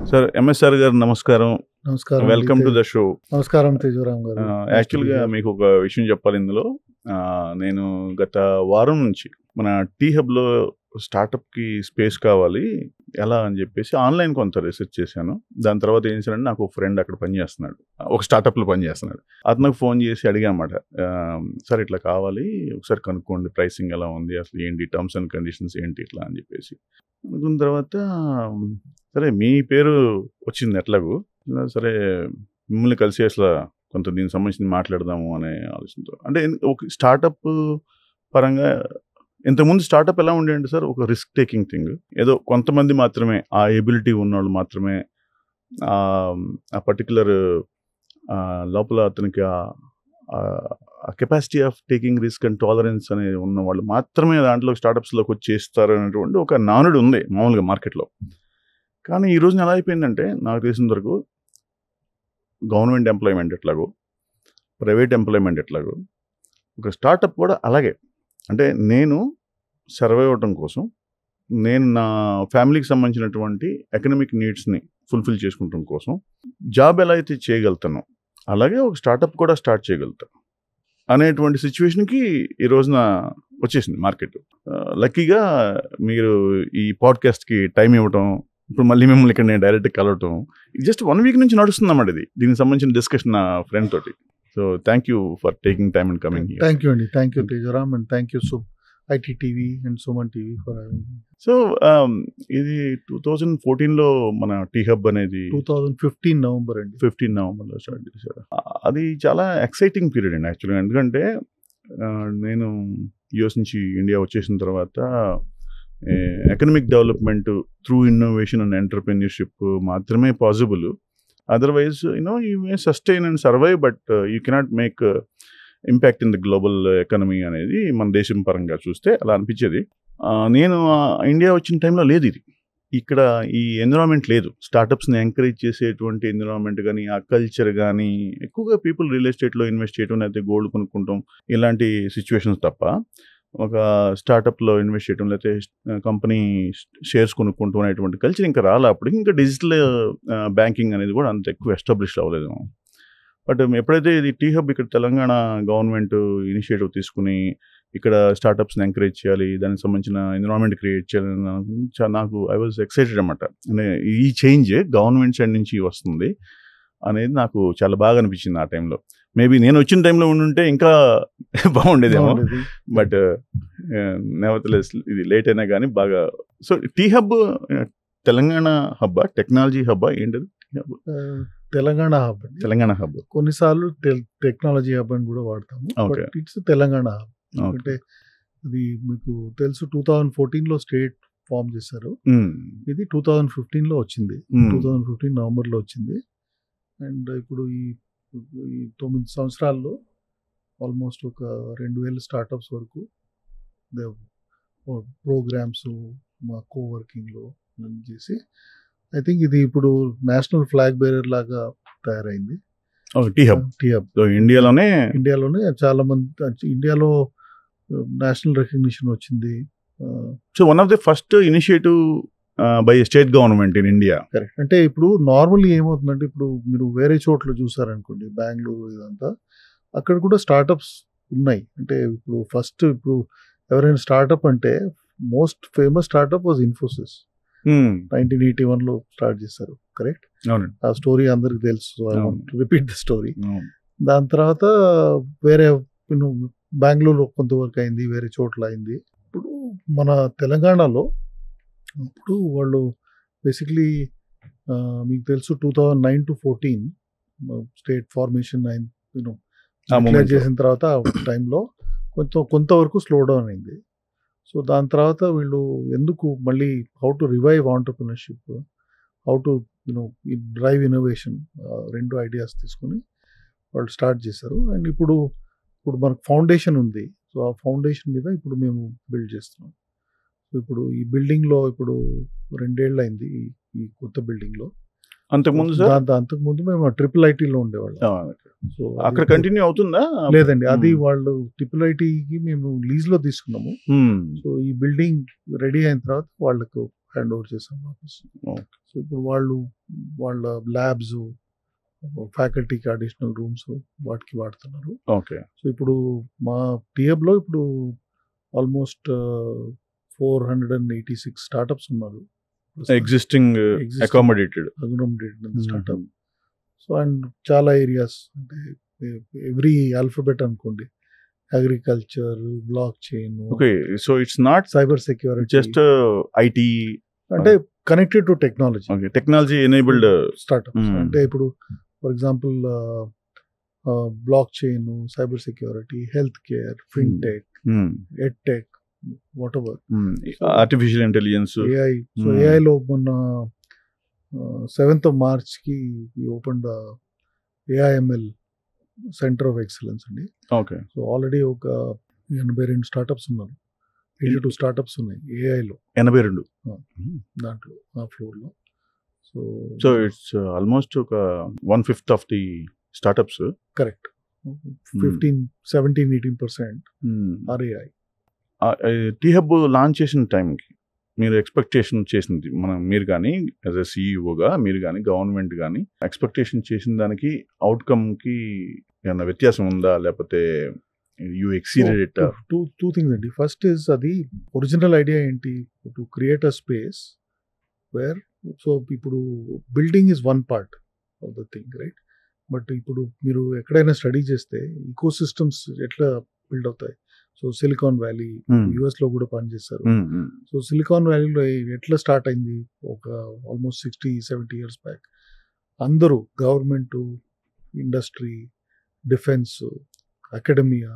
Sir MSR గారు నమస్కారం. నమస్కారం. Welcome to the show. నమస్కారం తేజరామ్ గారు. యాక్చువల్గా మీకు ఒక విషయం చెప్పాలి ఇందులో. నేను గత వారం నుంచి మన టీ హబ్లో స్టార్టప్కి స్పేస్ కావాలి ఎలా అని చెప్పేసి ఆన్లైన్ కొంత రీసెర్చ్ చేశాను. దాని తర్వాత ఏం చేశానంటే నాకు ఒక ఫ్రెండ్ అక్కడ పనిచేస్తున్నాడు, ఒక స్టార్టప్లో పనిచేస్తున్నాడు. అతనికి ఫోన్ చేసి అడిగానమాట, సార్ ఇట్లా కావాలి ఒకసారి కనుక్కోండి, ప్రైసింగ్ ఎలా ఉంది, అసలు ఏంటి టర్మ్స్ అండ్ కండిషన్స్ ఏంటి ఇట్లా అని చెప్పేసి అనుకున్న తర్వాత సరే మీ పేరు వచ్చింది ఎట్లాగూ, సరే మిమ్మల్ని కలిసి అసలు కొంత దీనికి సంబంధించి మాట్లాడదాము అనే ఆలోచనతో. అంటే ఒక స్టార్టప్ పరంగా ఇంతకుముందు స్టార్టప్ ఎలా ఉండేయండి సార్, ఒక రిస్క్ టేకింగ్ థింగ్. ఏదో కొంతమంది మాత్రమే, ఆ ఎబిలిటీ ఉన్నవాళ్ళు మాత్రమే, ఆ పర్టికులర్ లోపల అతనికి ఆ capacity of taking risk and tolerance అనేది ఉన్న వాళ్ళు మాత్రమే దాంట్లో స్టార్టప్స్లోకి వచ్చి చేస్తారు అనేటువంటి ఒక నానుడు ఉంది మామూలుగా మార్కెట్లో. కానీ ఈ రోజున ఎలా అయిపోయిందంటే నాకు తెలిసిన వరకు గవర్నమెంట్ ఎంప్లాయ్మెంట్ ఎట్లాగో, ప్రైవేట్ ఎంప్లాయ్మెంట్ ఎట్లాగో, ఒక స్టార్టప్ కూడా అలాగే. అంటే నేను సర్వైవ్ అవటం కోసం, నేను నా ఫ్యామిలీకి సంబంధించినటువంటి ఎకనామిక్ నీడ్స్ని ఫుల్ఫిల్ చేసుకుంటాం కోసం జాబ్ ఎలా అయితే చేయగలుగుతానో అలాగే ఒక స్టార్టప్ కూడా స్టార్ట్ చేయగలుగుతాను అనేటువంటి సిచ్యువేషన్కి ఈ రోజున వచ్చేసింది మార్కెట్. లక్కీగా మీరు ఈ పాడ్కాస్ట్కి టైం ఇవ్వటం, ఇప్పుడు మళ్ళీ మిమ్మల్ని ఇక్కడ నేను డైరెక్ట్ కలవటం, జస్ట్ 1 వీక్ నుంచి నడుస్తుందన్నమాట ఇది, దీనికి సంబంధించిన డిస్కషన్ నా ఫ్రెండ్ తోటి. So thank you for taking time and coming here. Thank you అండి. Thank you Tejaram and thank you ITTV and Suman TV for having me. So ఇది 2014లో మన టీ హబ్ అనేది 2015 నవంబర్ అండి. 15 నవంబర్లో స్టార్ట్ చేశారు. అది చాలా ఎక్సైటింగ్ పీరియడ్ అండి యాక్చువల్గా. ఎందుకంటే నేను యూఎస్ నుంచి ఇండియా వచ్చేసిన తర్వాత economic development through innovation and entrepreneurship మాత్రమే possible. Otherwise you may sustain and survive, but you cannot make impact in the global economy అనేది మన దేశం పరంగా చూస్తే అలా అనిపించేది. నేను ఇండియా వచ్చిన టైంలో లేదు ఇది, ఇక్కడ ఈ ఎన్విరాన్మెంట్ లేదు, స్టార్టప్స్ని ఎంకరేజ్ చేసేటువంటి ఎన్విరాన్మెంట్ కానీ, ఆ కల్చర్ కానీ, ఎక్కువగా పీపుల్ రియల్ ఎస్టేట్లో ఇన్వెస్ట్ చేయడం, లేకపోతే గోల్డ్ కొనుక్కుంటాం, ఇలాంటి సిచ్యువేషన్స్ తప్ప ఒక స్టార్టప్లో ఇన్వెస్ట్ చేయడం, లేకపోతే కంపెనీ షేర్స్ కొనుక్కుంటాం అనేటువంటి కల్చర్ ఇంకా రాలే. అప్పుడు ఇంకా డిజిటల్ బ్యాంకింగ్ అనేది కూడా అంత ఎక్కువ ఎస్టాబ్లిష్ అవ్వలేదు. బట్ ఎప్పుడైతే ఇది టీ హబ్ ఇక్కడ తెలంగాణ గవర్నమెంట్ ఇనిషియేటివ్ తీసుకుని ఇక్కడ స్టార్టప్స్ని ఎంకరేజ్ చేయాలి, దానికి సంబంధించిన ఎన్విరాన్మెంట్ క్రియేట్ చేయాలని నాకు ఐ వాజ్ ఎక్సైటెడ్ అనమాట. అంటే ఈ చేంజ్ గవర్నమెంట్ సైడ్ నుంచి వస్తుంది అనేది నాకు చాలా బాగా అనిపించింది ఆ టైంలో. మేబీ నేను వచ్చిన టైంలో ఉండుంటే ఇంకా బాగుండేదేమో, బట్ నెవర్తలెస్ ఇది లేట్ అయినా కానీ బాగా. సో టీ హబ్ తెలంగాణ హబ్బా, టెక్నాలజీ హబ్బా, ఏంటది? తెలంగాణ హబ్. తెలంగాణ హబ్. కొన్నిసార్లు టెక్నాలజీ హబ్ అని కూడా వాడతాము. It's Telangana hub. అంటే అది మీకు తెలుసు 2014లో స్టేట్ ఫామ్ చేశారు. ఇది 2015లో వచ్చింది. 2015 నవంబర్లో వచ్చింది. అండ్ ఇప్పుడు ఈ 9 సంవత్సరాల్లో ఆల్మోస్ట్ ఒక 2000 స్టార్టప్స్ వరకు ప్రోగ్రామ్స్ మా కోవర్కింగ్లో చేసి, ఐ థింక్ ఇది ఇప్పుడు నేషనల్ ఫ్లాగ్ బేరర్ లాగా తయారైంది టీ హబ్. ఇండియాలోనే చాలా మంది, ఇండియాలో నేషనల్ రికగ్నిషన్ వచ్చింది. So one of the first initiative by state government in India. Correct. అంటే ఇప్పుడు నార్మల్లీ ఏమవుతుందంటే, ఇప్పుడు మీరు వేరే చోట్ల చూసారనుకోండి, బెంగళూరు ఇదంతా, అక్కడ కూడా స్టార్టప్స్ ఉన్నాయి. అంటే ఇప్పుడు ఎవరైనా స్టార్టప్ అంటే most famous startup was Infosys. 1981లో స్టార్ట్ చేశారు. కరెక్ట్. ఆ స్టోరీ అందరికి తెలుసు. I want to repeat the story. దాని తర్వాత వేరే బెంగళూరులో కొంతవరకు అయింది, వేరే చోట్ల అయింది. ఇప్పుడు మన తెలంగాణలో ఇప్పుడు వాళ్ళు బేసిక్లీ మీకు తెలుసు 2009 to 14 స్టేట్ ఫార్మేషన్ డిక్లేర్ చేసిన తర్వాత టైంలో కొంతవరకు స్లో డౌన్ అయింది. సో దాని తర్వాత వీళ్ళు ఎందుకు మళ్ళీ how to revive entrepreneurship, how to drive innovation, 2 ideas తీసుకొని వాళ్ళు స్టార్ట్ చేశారు. అండ్ ఇప్పుడు మనకు ఫౌండేషన్ ఉంది. సో ఆ ఫౌండేషన్ మీద ఇప్పుడు మేము బిల్డ్ చేస్తున్నాం. సో ఇప్పుడు ఈ బిల్డింగ్లో ఇప్పుడు 2 ఏళ్ళు అయింది ఈ కొత్త బిల్డింగ్లో. అంతకుముందు మేము IIITలో ఉండేవాళ్ళం. సో అక్కడ కంటిన్యూ అవుతుందా? లేదండి, అది వాళ్ళు IIITకి మేము లీజ్లో తీసుకున్నాము. సో ఈ బిల్డింగ్ రెడీ అయిన తర్వాత వాళ్ళకు హ్యాండ్ ఓవర్ చేసాం వాపస్. Okay. సో ఇప్పుడు వాళ్ళ ల్యాబ్స్, ఫ్యాకల్టీకి అడిషనల్ రూమ్స్ వాటికి వాడుతున్నారు. ఓకే. సో ఇప్పుడు మా టీఎబ్లో ఇప్పుడు ఆల్మోస్ట్ 486 స్టార్టప్స్ ఉన్నారు. Existing accommodated startup. So and చాలా ఏరియాస్ అంటే ఎవ్రీ ఆల్ఫాబెట్ అనుకోండి, agriculture, blockchain, okay. So it's not cyber security, just IT అంటే connected to technology. Okay, technology enabled startups అంటే ఇప్పుడు for example blockchain, cyber security, health care, fintech, edtech, whatever, artificial intelligence, AI. So ఏఐలో మొన్న 7th of March కి open AIML center of excellence అండి. Okay. So already ఒక 82 startups ఉన్నారు. 82 startups ఉన్నాయి ఏఐలో. 82 దాంట్లో ఆ ఫ్లోర్లో. సో ఇట్స్ ఆల్మోస్ట్ ఒక 1/5 of the startups. Correct. 17-18% are AI. T hub launch చేసిన టైంకి మీరు ఎక్స్పెక్టేషన్ చేసింది మీరు కానీ యాజ్ ఎ సిఇఓగా మీరు కానీ గవర్నమెంట్ కానీ ఎక్స్పెక్టేషన్ చేసిన దానికి అవుట్కమ్కి ఏమన్నా వ్యత్యాసం ఉందా, లేకపోతే you exceeded it? Two things అండి. ఫస్ట్ ఇస్ అది ఒరిజినల్ ఐడియా ఏంటి, to create a space where, so ఇప్పుడు building is one part of the thing, right? But ఇప్పుడు మీరు ఎక్కడైనా స్టడీ చేస్తే ఈకో సిస్టమ్స్ ఎట్లా బిల్డ్ అవుతాయి. సో సిలికాన్ వ్యాలీ యుఎస్లో కూడా పనిచేస్తారు. సో సిలికాన్ వ్యాలీలో ఎట్లా స్టార్ట్ అయింది, ఒక ఆల్మోస్ట్ 60-70 years బ్యాక్. అందరూ గవర్నమెంట్, ఇండస్ట్రీ, డిఫెన్స్, అకాడమియా,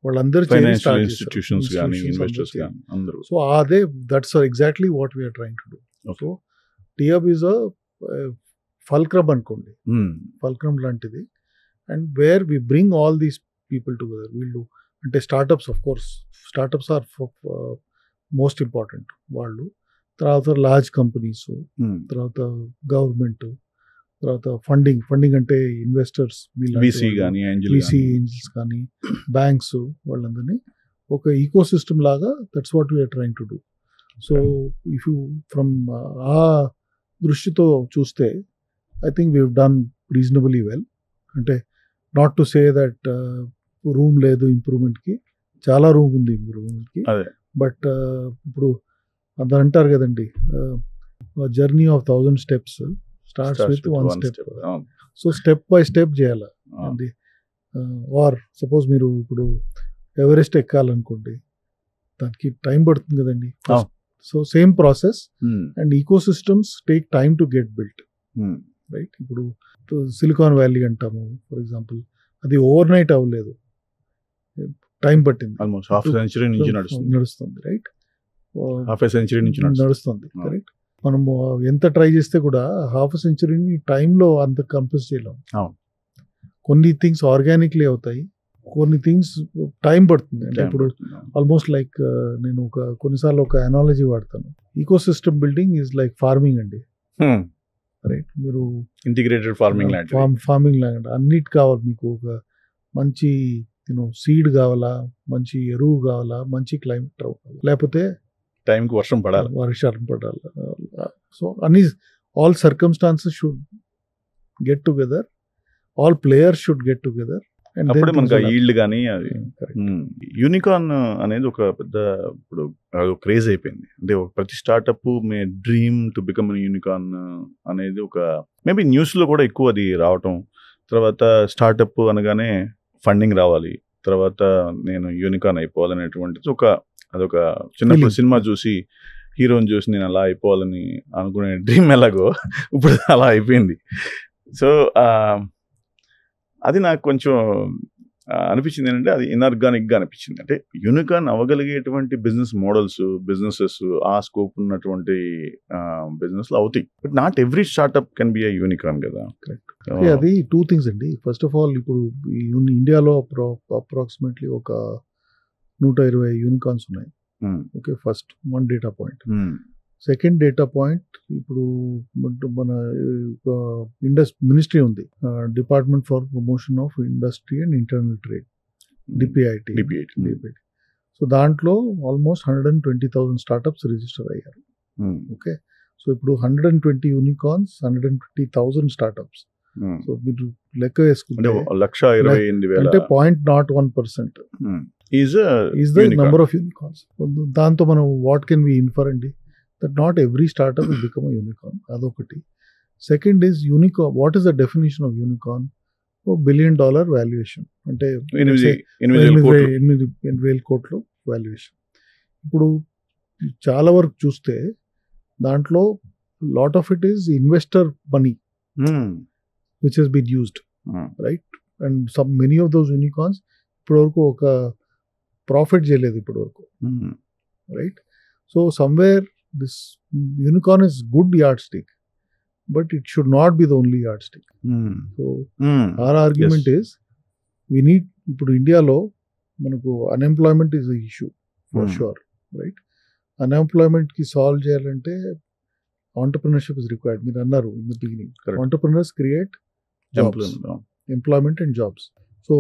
వాళ్ళందరూ ఫైనాన్షియల్ ఇన్స్టిట్యూషన్స్ కానీ ఇన్వెస్టర్స్ కానీ అందరూ. సో అదే that's exactly what we're trying to do. So T hub is a fulcrum అనుకోండి, ఫల్క్రమ్ లాంటిది. And where we bring all these people together. వీళ్ళు అంటే startups, of course startups are most important. వాళ్ళు తర్వాత లార్జ్ కంపెనీస్, తర్వాత government, తర్వాత funding అంటే investors, VC angels కానీ బ్యాంక్స్, వాళ్ళందరినీ ఒక ఈకో సిస్టమ్ లాగా, that's what we're trying to do. So if you from ఆ దృష్టితో చూస్తే I think we done reasonably well. అంటే not to say that room లేదు ఇంప్రూవ్మెంట్కి, చాలా రూమ్ ఉంది ఇంప్రూవ్మెంట్కి. బట్ ఇప్పుడు అది అంటారు కదండి, journey of 1000 steps starts with 1 step. So step by step చేయాలి. అది ఆర్ సపోజ్ మీరు ఇప్పుడు ఎవరెస్ట్ ఎక్కాలనుకోండి, దానికి టైం పడుతుంది కదండి. So same process and ecosystems take time to get built, right? ఇప్పుడు సిలికాన్ వ్యాలీ అంటాము ఫర్ ఎగ్జాంపుల్, అది ఓవర్ నైట్ అవ్వలేదు, టైం పట్టింది. ఆల్మోస్ట్ హాఫ్ సెంచరీ నుంచి నడుస్తుంది, రైట్? హాఫ్ సెంచరీ నుంచి నడుస్తుంది, కరెక్ట్. మనము ఎంత ట్రై చేస్తే కూడా హాఫ్ సెంచరీని టైంలో అంత కంప్రెస్ చేయలేం. కొన్ని థింగ్స్ ఆర్గానిక్లీ అవుతాయి, కొన్ని థింగ్స్ టైం పడుతుంది. అంటే ఇప్పుడు ఆల్మోస్ట్ లైక్ నేను కొన్నిసార్లు ఒక అనాలజీ వాడతాను. Ecosystem building is like farming అండి, రైట్? మీరు ఇంటిగ్రేటెడ్ ఫార్మింగ్ లాంటి అన్నిటి కావాలి మీకు. ఒక మంచి సీడ్ కావాలా, మంచి ఎరువు కావాలా, మంచి క్లైమేట్ కావాలి, లేకపోతే టైంకి వర్షం పడాలి. సో అన్ని all circumstances should get together, all players should get together. అప్పుడే మనకు ఈల్డ్ కానీ అది. యూనికార్న్ అనేది ఒక పెద్ద ఇప్పుడు క్రేజ్ అయిపోయింది. అంటే ప్రతి startup May dream to become unicorn అనేది ఒక మేబీ న్యూస్లో కూడా ఎక్కువ అది రావటం. తర్వాత స్టార్టప్ అనగానే ఫండింగ్ రావాలి, తర్వాత నేను యూనికార్న్ అయిపోవాలనేటువంటిది అదొక చిన్నప్పుడు సినిమా చూసి హీరోని చూసి నేను అలా అయిపోవాలని అనుకునే డ్రీమ్ ఎలాగో ఇప్పుడు అలా అయిపోయింది. సో అది నాకు కొంచెం అనిపించింది ఏంటంటే, అది ఇన్ఆర్గానిక్గా అనిపించింది. అంటే యూనికార్న్ అవ్వగలిగేటువంటి బిజినెస్ మోడల్స్, బిజినెసెస్ ఆ స్కోప్ ఉన్నటువంటి బిజినెస్లు అవుతాయి. But not every startup can be A unicorn కదా. కరెక్ట్. అది 2 things అండి. ఫస్ట్ ఆఫ్ ఆల్ ఇప్పుడు ఇండియాలో అప్రాక్సిమేట్లీ ఒక 120 యూనికార్న్స్ ఉన్నాయి. Okay, first 1 data point. Second data point, ఇప్పుడు మన మినిస్ట్రీ ఉంది, department for promotion of industry and internal trade, DPIIT. So దాంట్లో ఆల్మోస్ట్ 120,000 స్టార్టప్స్ రిజిస్టర్ అయ్యారు. ఓకే. సో ఇప్పుడు 120 యూనికార్న్స్, 120,000 స్టార్టప్స్. సో మీరు లెక్క అంటే వేసుకుంటే 1,28,000 అంటే 0.01% is is the number of unicorns. దాంతో మనం వాట్ కెన్ వి ఇన్ఫర్ అండి, that not every startup will become a unicorn. అదొకటి. Second is unicorn. What is the definition of unicorn? $1 billion valuation, అంటే 8,000 కోట్లు వాల్యుయేషన్. ఇప్పుడు చాలా వరకు చూస్తే దాంట్లో lot of it is investor money which has been used, right? And some many of those unicorns ఇప్పటివరకు ఒక ప్రాఫిట్ చేయలేదు ఇప్పటివరకు, right? So somewhere this unicorn is good yardstick, but it should not be the only yardstick. So our argument is we need, ఇప్పుడు ఇండియాలో మనకు unemployment is a issue for sure, right? అన్ఎంప్లాయ్మెంట్కి solve చేయాలంటే entrepreneurship is required. మీరు అన్నారు in the beginning, entrepreneurs create employment and jobs. So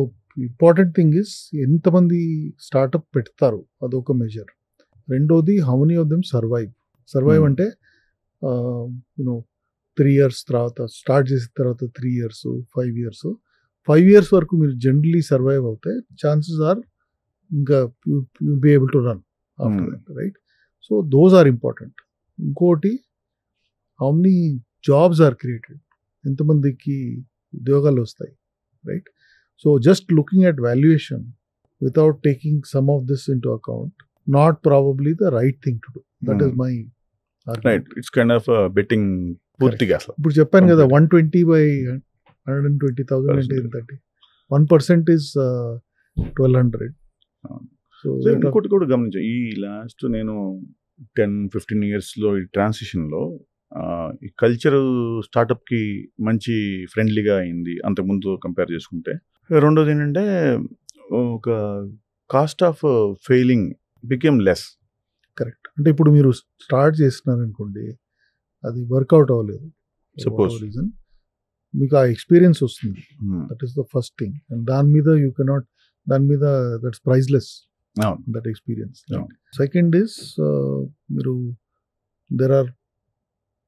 important thing is ఎంతమంది startup పెడతారు, అదొక మెజర్. రెండోది how many of them survive అంటే యూనో 3 years తర్వాత స్టార్ట్ చేసిన తర్వాత 3 years 5 years వరకు మీరు జనరలీ సర్వైవ్ అవుతే ఛాన్సెస్ ఆర్ ఇంకా you be able to run after that, right? So those are important. ఇంకోటి how many jobs are created, ఎంతమందికి ఉద్యోగాలు వస్తాయి, right? So just looking at valuation without taking some of this into account, not probably the right thing to do. That is my right. It's kind of betting పూర్తిగా. అసలు ఇప్పుడు చెప్పాను కదా 120/120,000 అంటే ఏంటంటే 1% ఈస్ 1,200. సో ఇంకోటి కూడా గమనించా, ఈ లాస్ట్ నేను 10-15 yearsలో ఈ ట్రాన్సిషన్లో ఈ కల్చర్ స్టార్టప్కి మంచి ఫ్రెండ్లీగా అయింది అంతకుముందు కంపేర్ చేసుకుంటే. రెండోది ఏంటంటే ఒక cost of failing became less. Correct. అంటే ఇప్పుడు మీరు స్టార్ట్ చేస్తున్నారనుకోండి, అది వర్కౌట్ అవ్వలేదు, సపోజ్ రీజన్, మీకు ఆ ఎక్స్పీరియన్స్ వస్తుంది. That is the first thing. And దాని మీద యూ కెనాట్, దాని మీద that's priceless, that experience. Second is మీరు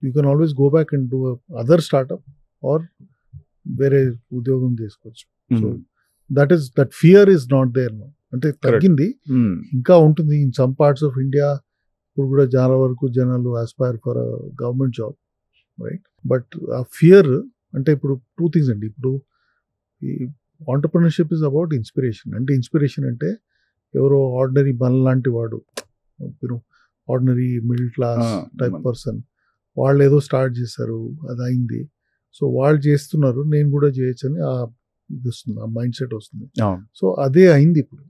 you can always go back and do other startup or వేరే ఉద్యోగం చేసుకోవచ్చు. So that fear is not there now. అంటే తగ్గింది, ఇంకా ఉంటుంది in some parts of India. ఇప్పుడు కూడా చాలా వరకు జనాలు aspire for government job, right? But ఆ ఫియర్ అంటే ఇప్పుడు 2 things అండి. ఇప్పుడు ఈ ఆంటర్ప్రినర్షిప్ ఇస్ అబౌట్ ఇన్స్పిరేషన్. అంటే ఇన్స్పిరేషన్ అంటే ఎవరో ఆర్డినరీ బన్ లాంటి వాడు, ordinary middle clause type person, వాళ్ళు ఏదో స్టార్ట్ చేశారు, అది అయింది, సో వాళ్ళు చేస్తున్నారు, నేను కూడా చేయొచ్చు అని ఇది వస్తుంది, ఆ మైండ్ సెట్ వస్తుంది. సో అదే అయింది ఇప్పుడు.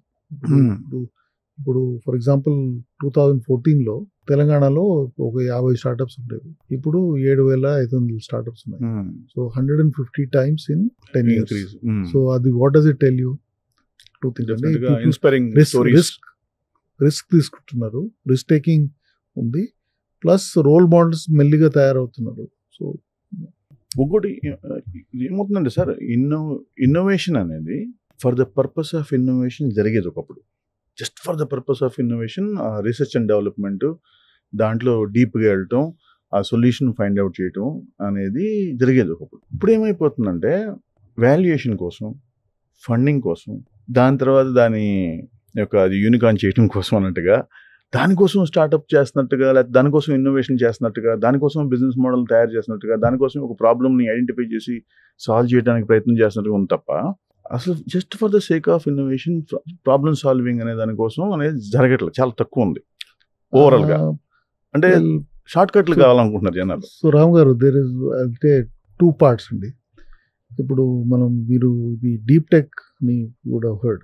ఇప్పుడు ఫర్ ఎగ్జాంపుల్ 2014లో తెలంగాణలో ఒక 50 స్టార్టప్స్ ఉండేవి, ఇప్పుడు 7,500 స్టార్టప్స్ ఉన్నాయి. So 150 times in 10 years. So అది what does it tell you? 2 things అండి. రిస్క్ తీసుకుంటున్నారు, రిస్క్ టేకింగ్ ఉంది, ప్లస్ రోల్ మోడల్స్ మెల్లిగా తయారవుతున్నారు. సో ఇంకోటి ఏమవుతుందంటే సార్, ఇన్నోవేషన్ అనేది for the purpose of innovation జరిగేది ఒకప్పుడు. Just for the purpose of innovation, research and development, దాంట్లో డీప్గా వెళ్ళటం, ఆ సొల్యూషన్ ఫైండ్ అవుట్ చేయటం అనేది జరిగేది ఒకప్పుడు. ఇప్పుడు ఏమైపోతుందంటే వాల్యుయేషన్ కోసం, ఫండింగ్ కోసం, దాని తర్వాత దాని యొక్క అది యూనికార్న్ చేయడం కోసం అన్నట్టుగా, దానికోసం స్టార్టప్ చేస్తున్నట్టుగా, లేకపోతే దానికోసం ఇన్నోవేషన్ చేస్తున్నట్టుగా, దానికోసం బిజినెస్ మోడల్ తయారు చేస్తున్నట్టుగా, దానికోసం ఒక ప్రాబ్లమ్ని ఐడెంటిఫై చేసి సాల్వ్ చేయడానికి ప్రయత్నం చేస్తున్నట్టుగా ఉంది తప్ప, అసలు just for the sake of innovation, problem solving అనే దానికోసం అనేది జరగట్లేదు, చాలా తక్కువ ఉంది ఓవరాల్గా. అంటే షార్ట్ కట్లు కావాలనుకుంటున్నారు జనాలు. సో రామ్ గారు, దేర్ ఇస్ అంటే 2 parts అండి. ఇప్పుడు మీరు ఇది డీప్ టెక్ అని కూడా హర్డ్.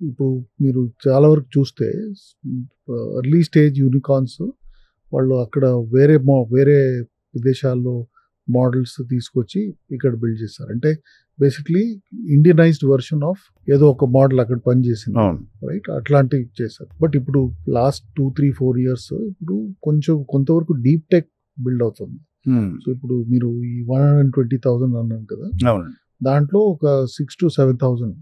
ఇప్పుడు మీరు చాలా వరకు చూస్తే ఎర్లీ స్టేజ్ యూనికార్న్స్ వాళ్ళు అక్కడ వేరే విదేశాల్లో మోడల్స్ తీసుకొచ్చి ఇక్కడ బిల్డ్ చేస్తారు. అంటే బేసిక్లీ ఇండియనైజ్డ్ వర్షన్ ఆఫ్ ఏదో ఒక మోడల్ అక్కడ పనిచేసింది, రైట్? అట్లాంటివి చేశారు. బట్ ఇప్పుడు లాస్ట్ 2-3-4 years ఇప్పుడు కొంతవరకు డీప్ టెక్ బిల్డ్ అవుతుంది. సో ఇప్పుడు మీరు ఈ 120,000 అన్నాను కదా, దాంట్లో ఒక 6,000 to 7,000,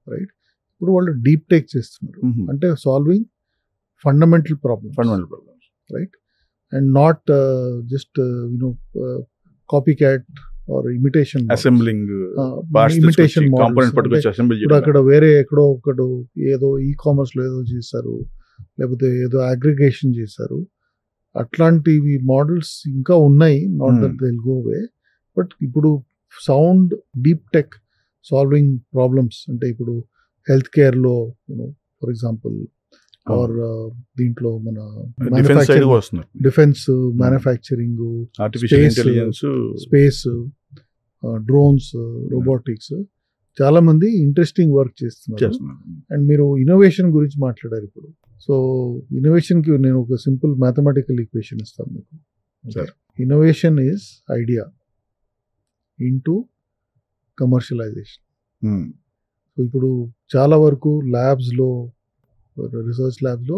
రైట్? ఇప్పుడు వాళ్ళు డీప్ టెక్ చేస్తున్నారు. అంటే solving fundamental problems, fundamental problems. right? And not just copycat or imitation models. Assembling imitation models. Component పట్టుకొచ్చి అసెంబ్లీ ఇప్పుడు చేయడం. అక్కడ వేరే ఎక్కడో ఒకడు ఏదో కామర్స్ లో ఏదో చేశారు, లేకపోతే ఏదో అగ్రిగేషన్ చేశారు. అట్లాంటివి మోడల్స్ ఇంకా ఉన్నాయి, not that they will go away. But ఇప్పుడు sound deep tech solving problems అంటే ఇప్పుడు హెల్త్ కేర్ లో ఫర్ ఎగ్జాంపుల్ ఆర్ దీంట్లో మన డిఫెన్స్ సైడ్ వస్తున్నారు. Defence manufacturing, artificial intelligence, space, drones, robotics, చాలా మంది ఇంట్రెస్టింగ్ వర్క్ చేస్తున్నారు. అండ్ మీరు ఇన్నోవేషన్ గురించి మాట్లాడారు ఇప్పుడు. సో ఇన్నోవేషన్ కి నేను ఒక సింపుల్ మ్యాథమెటికల్ ఈక్వేషన్ ఇస్తాను మీకు. Innovation is idea into commercialisation. So ఇప్పుడు చాలా వరకు ల్యాబ్స్లో, రీసెర్చ్ ల్యాబ్స్లో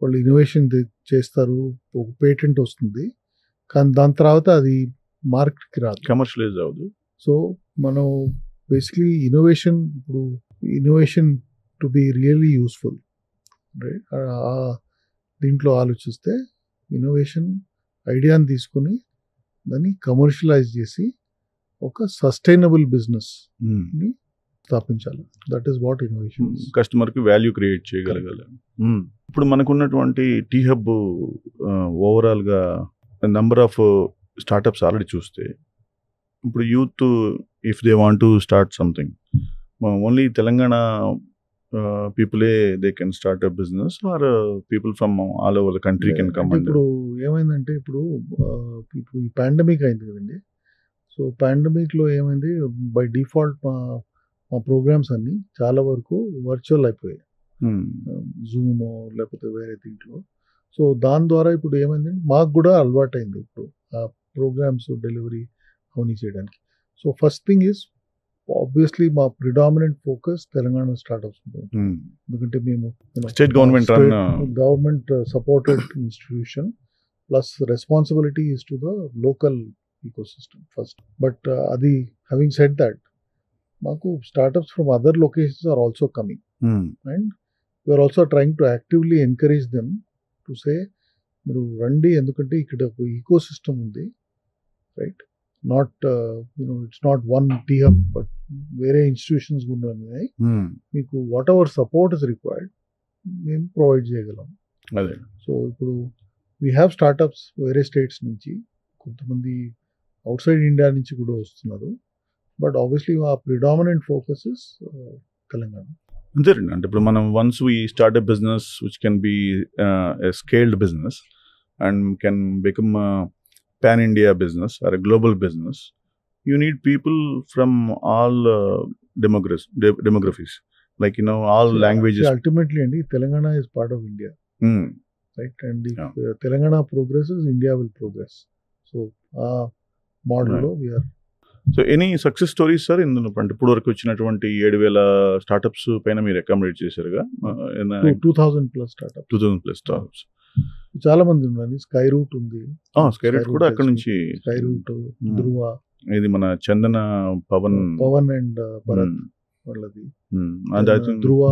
వాళ్ళు ఇన్నోవేషన్ చేస్తారు, ఒక పేటెంట్ వస్తుంది, కానీ దాని తర్వాత అది మార్కెట్కి రాదు, కమర్షియలైజ్ అవ్వదు. సో మనం basically innovation to be really useful, right? దీంట్లో ఆలోచిస్తే ఇన్నోవేషన్ ఐడియాని తీసుకొని దాన్ని కమర్షియలైజ్ చేసి ఒక సస్టైనబుల్ బిజినెస్ ని స్థాపించాలి. That is what innovation. Customer కి వాల్యూ క్రియేట్ చేయగలగాలి. ఇప్పుడు మనకున్నటువంటి టీ హబ్ ఓవరాల్ గా నంబర్ ఆఫ్ స్టార్టప్స్ ఆల్రెడీ చూస్తే, ఇప్పుడు youth if they want to start something, only Telangana పీపులే they can start a business or people from all over the country can come? ఇప్పుడు ఏమైందంటే ఇప్పుడు ఈ పాండమిక్ అయింది కదండి. సో పాండమిక్ లో ఏమైంది, బై డిఫాల్ట్ మా ప్రోగ్రామ్స్ అన్ని చాలా వరకు వర్చువల్ అయిపోయాయి, జూమ్ లేకపోతే వేరే దీంట్లో. సో దాని ద్వారా ఇప్పుడు ఏమైంది, మాకు కూడా అలవాటు అయింది ఇప్పుడు ఆ ప్రోగ్రామ్స్ డెలివరీ అవన్నీ చేయడానికి. So first thing is obviously మా ప్రిడామినెంట్ ఫోకస్ తెలంగాణ స్టార్ట్అప్స్ ఉంటుంది. ఎందుకంటే మేము state government supported institution, plus responsibility is to the local ecosystem first. But adi having said that, maku startups from other locations are also coming, and we are also trying to actively encourage them to say మీరు రండి, ఎందుకంటే ఇక్కడ ecosystem ఉంది, right? Not it's not one T hub, but వేరే institutions కూడా ఉన్నాయి. మీకు whatever support is required మేము ప్రొవైడ్ చేయగలం. సో ఇప్పుడు వీ హ్యావ్ స్టార్టప్స్ వేరే స్టేట్స్ నుంచి, కొంతమంది అవుట్ సైడ్ ఇండియా నుంచి కూడా వస్తున్నారు. బట్ ఆబ్వియస్లీ ఆ ప్రిడామినెంట్ ఫోకస్ ఇస్ తెలంగాణ. అంతేనండి. అంటే ఇప్పుడు మనం once we start a business which can be a scaled business and can become pan India business or a global business, you need people from all demographies, like all languages. Ultimately అండి, Telangana is part of India, right? And if Telangana progresses, India will progress. So మోడల్లో we're. So any success stories sir ఇందులో? అంటే ఇప్పుడు వరకు వచ్చినటువంటి 7,000 startups పైన మీరు accommodate చేశారుగా, 2000+ startups చాలా మంది ఉన్నారు. స్కై రూట్ ఉంది, స్కై రూట్ కూడా అక్కడ నుంచి. స్కై రూట్, ధ్రువ, ఇది మన చందన పవన్ అండ్ భరత్ వాళ్ళది. ధ్రువ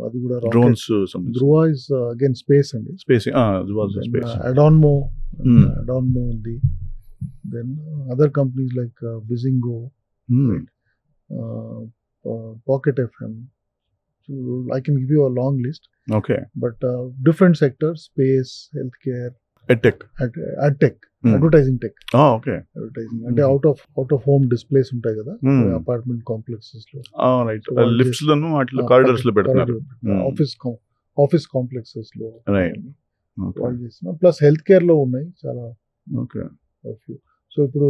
అది కూడా drones. Dhruva is again space అండి, స్పేస్. అడాన్మో ఉంది. Then other companies like Bizingo, right? Pocket FM. So I can give you a long list. Okay. But different sectors: space, healthcare, edtech, advertising tech. Okay. Advertising. And out of home displays ఉంటాయి కదా, apartment complexes లో. Right. Lifts లను అట్లా corridors లో పెడుతున్నారు. Office complexes లో. Right. వాళ్ళు చేస్తున్నారు. ప్లస్ హెల్త్ కేర్ లో ఉన్నాయి చాలా. ఓకే. సో ఇప్పుడు